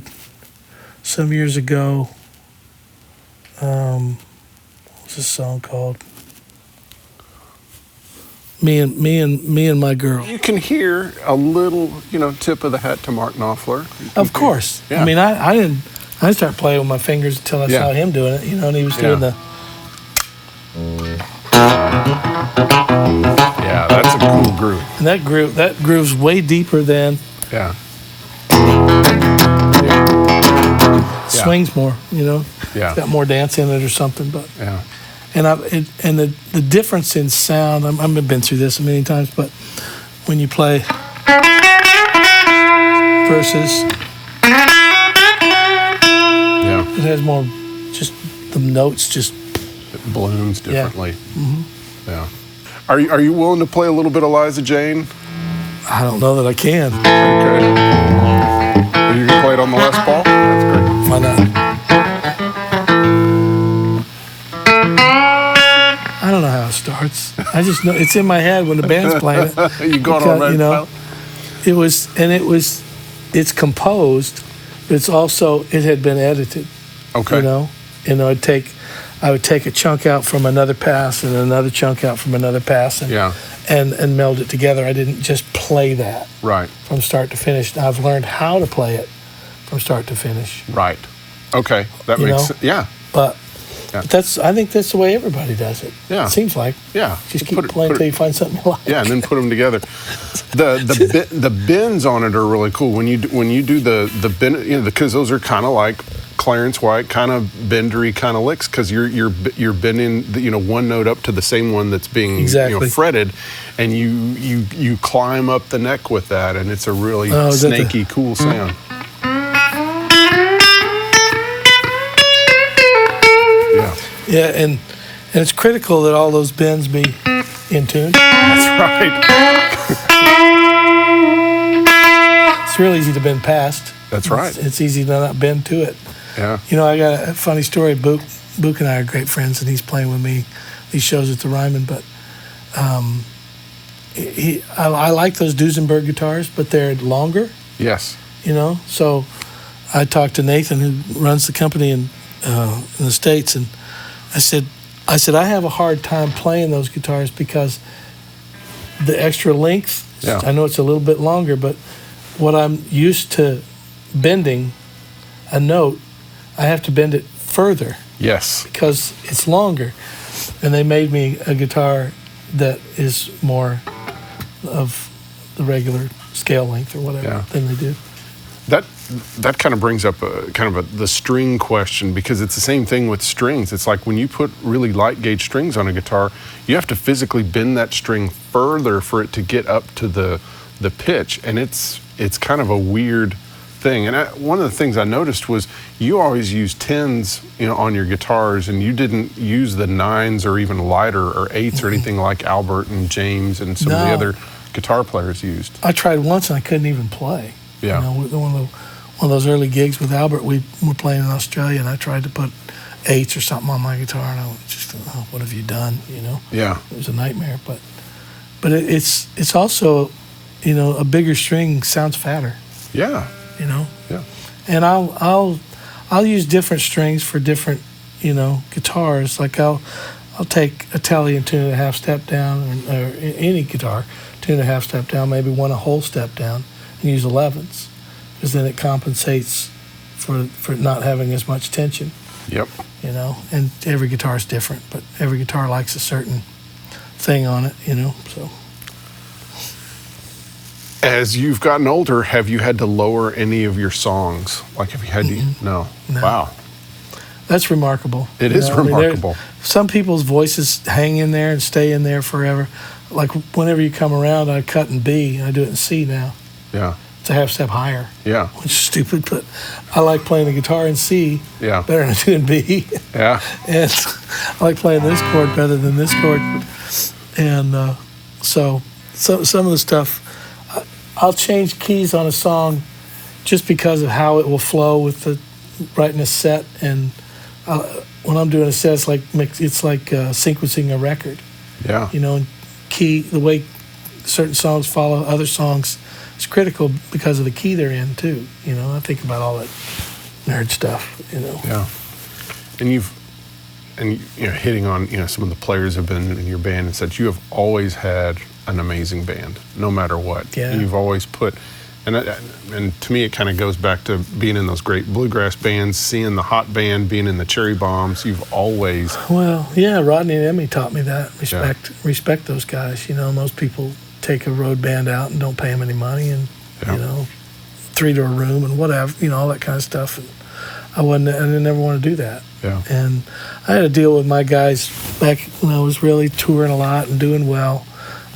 some years ago. What was this song called? Me and my girl. You can hear a little, tip of the hat to Mark Knopfler. Of course. Yeah. I mean, I didn't start playing with my fingers until I saw him doing it, and he was doing the. Yeah, that's a cool groove. And that groove's way deeper than Yeah. swings more, Yeah. It's got more dance in it or something, but. Yeah. And the difference in sound, I've been through this many times, but when you play versus, it has more, just the notes just. It blooms differently. Mm-hmm. Yeah. Are you willing to play a little bit of Liza Jane? I don't know that I can. Okay. Are you going to play it on the Les Paul? That's great. Why not? I don't know how it starts. I just know it's in my head when the band's playing it. You going on right It's composed, but it's also, it had been edited. Okay. And I would take a chunk out from another pass and another chunk out from another pass and meld it together. I didn't just play that Right. from start to finish. I've learned how to play it from start to finish. Right. Okay. That You makes know? sense. Yeah. But I think that's the way everybody does it. Yeah. It seems like. Yeah. Just keep playing until you find something you like. Yeah, and then put them together. The bends on it are really cool. When you do the bend, because those are kind of like Clarence White, kind of bendery kind of licks, because you're bending one note up to the same one that's being fretted, and you climb up the neck with that, and it's a really snaky, cool sound. Yeah, and it's critical that all those bends be in tune. That's right. It's real easy to bend past. That's right. It's easy to not bend to it. Yeah. I got a funny story. Book and I are great friends, and he's playing with me these shows at the Ryman. But I like those Duesenberg guitars, but they're longer. Yes. So I talked to Nathan, who runs the company in the States, and I said I have a hard time playing those guitars because the extra length. Yeah. I know it's a little bit longer, but what I'm used to bending a note, I have to bend it further. Yes. Because it's longer, and they made me a guitar that is more of the regular scale length or whatever than they do. That kind of brings up the string question, because it's the same thing with strings. It's like when you put really light gauge strings on a guitar, you have to physically bend that string further for it to get up to the pitch, and it's kind of a weird thing. And one of the things I noticed was you always use 10s, on your guitars, and you didn't use the 9s or even lighter or 8s or anything like Albert and James and some of the other guitar players used. I tried once and I couldn't even play. Yeah. One of those early gigs with Albert, we were playing in Australia, and I tried to put 8s or something on my guitar, and I was just, what have you done? Yeah. It was a nightmare, but it's also, a bigger string sounds fatter. Yeah. Yeah. And I'll use different strings for different, guitars. Like I'll take a Tele and tune it a half step down, or any guitar, tune it a half step down, maybe one a whole step down, and use 11s, because then it compensates for not having as much tension. Yep. And every guitar is different, but every guitar likes a certain thing on it, so. As you've gotten older, have you had to lower any of your songs? Like, have you had to? No. Wow. That's remarkable. It is remarkable. Some people's voices hang in there and stay in there forever. Like, whenever you come around, I cut in B. I do it in C now. Yeah. It's a half step higher. Yeah. Which is stupid, but I like playing the guitar in C better than I do in B. Yeah. And I like playing this chord better than this chord. And so some of the stuff, I'll change keys on a song just because of how it will flow with the writing a set. And when I'm doing a set, it's like sequencing a record. Yeah. You know, and key, the way certain songs follow other songs is critical because of the key they're in too. You know, I think about all that nerd stuff. You know. Yeah. And you know, hitting on, you know, some of the players have been in your band and such, you have always had an amazing band, no matter what. Yeah. You've always put, and to me it kind of goes back to being in those great bluegrass bands, seeing the Hot Band, being in the Cherry Bombs. You've always. Well, yeah, Rodney and Emmy taught me that. Respect those guys. You know, most people take a road band out and don't pay them any money, and you know, 3-door room and whatever, you know, all that kind of stuff. And I didn't never want to do that. Yeah. And I had to deal with my guys back when I was really touring a lot and doing well.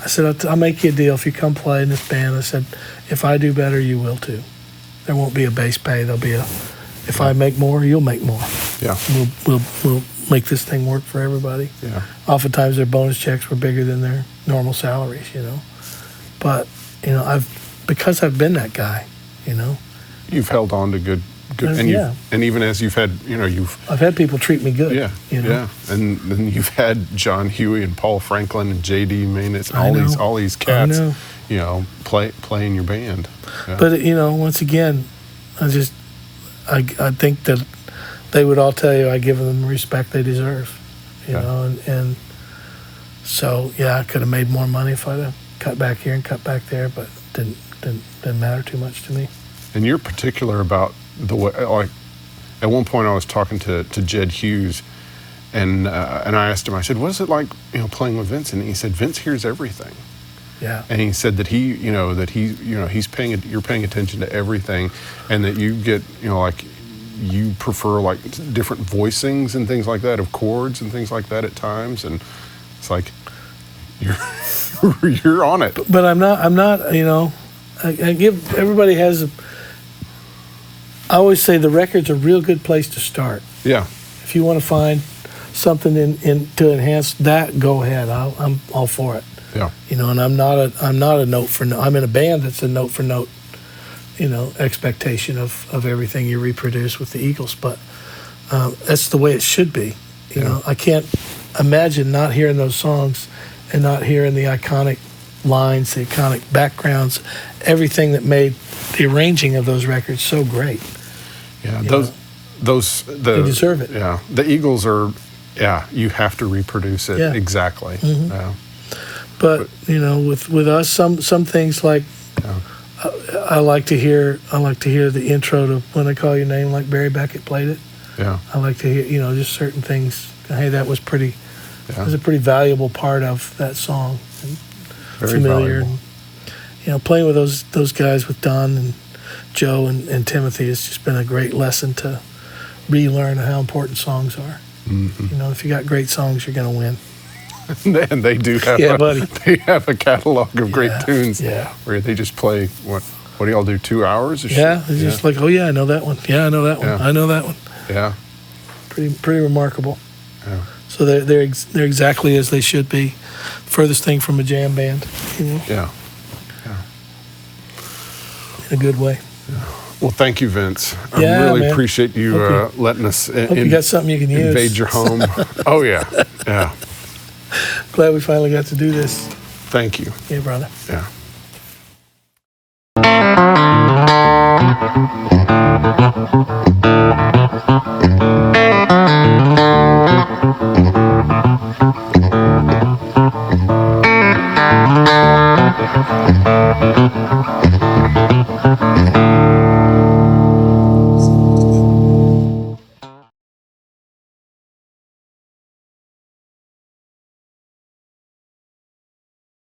I said, I'll make you a deal if you come play in this band. I said, if I do better, you will too. There won't be a base pay. There'll be if I make more, you'll make more. Yeah. We'll make this thing work for everybody. Yeah. Oftentimes their bonus checks were bigger than their normal salaries, you know. But, you know, because I've been that guy, you know. You've held on to good, yeah. And even as you've had, you know, I've had people treat me good. Yeah, you know? yeah, and then you've had John Huey and Paul Franklin and J.D. Manis and all these cats, you know, play in your band. Yeah. But you know, once again, I think that they would all tell you I give them the respect they deserve, you know, and so yeah, I could have made more money if I'd have cut back here and cut back there, but didn't matter too much to me. And you're particular about the way, like, at one point I was talking to Jed Hughes, and I asked him, I said, what is it like, you know, playing with Vince? And he said, Vince hears everything. Yeah. And he said that you're paying attention to everything, and that you get, you know, like, you prefer like different voicings and things like that of chords and things like that at times, and it's like you're on it. But I'm not, you know, I give, everybody has I always say the record's a real good place to start. Yeah. If you want to find something to enhance that, go ahead. I'm all for it. Yeah. You know, and I'm not a note for note. I'm in a band that's a note for note, you know, expectation of everything you reproduce with the Eagles. But that's the way it should be. You know, I can't imagine not hearing those songs and not hearing the iconic lines, the iconic backgrounds, everything that made the arranging of those records so great. Yeah, they deserve it. Yeah, the Eagles are. Yeah, you have to reproduce it exactly. Mm-hmm. Yeah. But you know, with us, some things like I like to hear the intro to When I Call Your Name, like Barry Beckett played it. Yeah. I like to hear, you know, just certain things. Hey, that was pretty. Yeah. That was a pretty valuable part of that song. And Very familiar. valuable. And, you know, playing with those guys, with Don and Joe and Timothy, has just been a great lesson to relearn how important songs are. Mm-hmm. You know, if you got great songs, you're going to win. And they do have they have a catalog of great tunes where they just play, what do y'all do, 2 hours? Or it's just like, oh yeah, I know that one. Yeah, I know that one. I know that one. Yeah. Pretty remarkable. Yeah. So they're exactly as they should be. Furthest thing from a jam band, you know? Yeah. In a good way. Yeah. Well, thank you, Vince. I Yeah, really man. appreciate you letting us Hope you got something you can use. invade your home. Oh, yeah. Yeah. Glad we finally got to do this. Thank you. Yeah, brother. Yeah.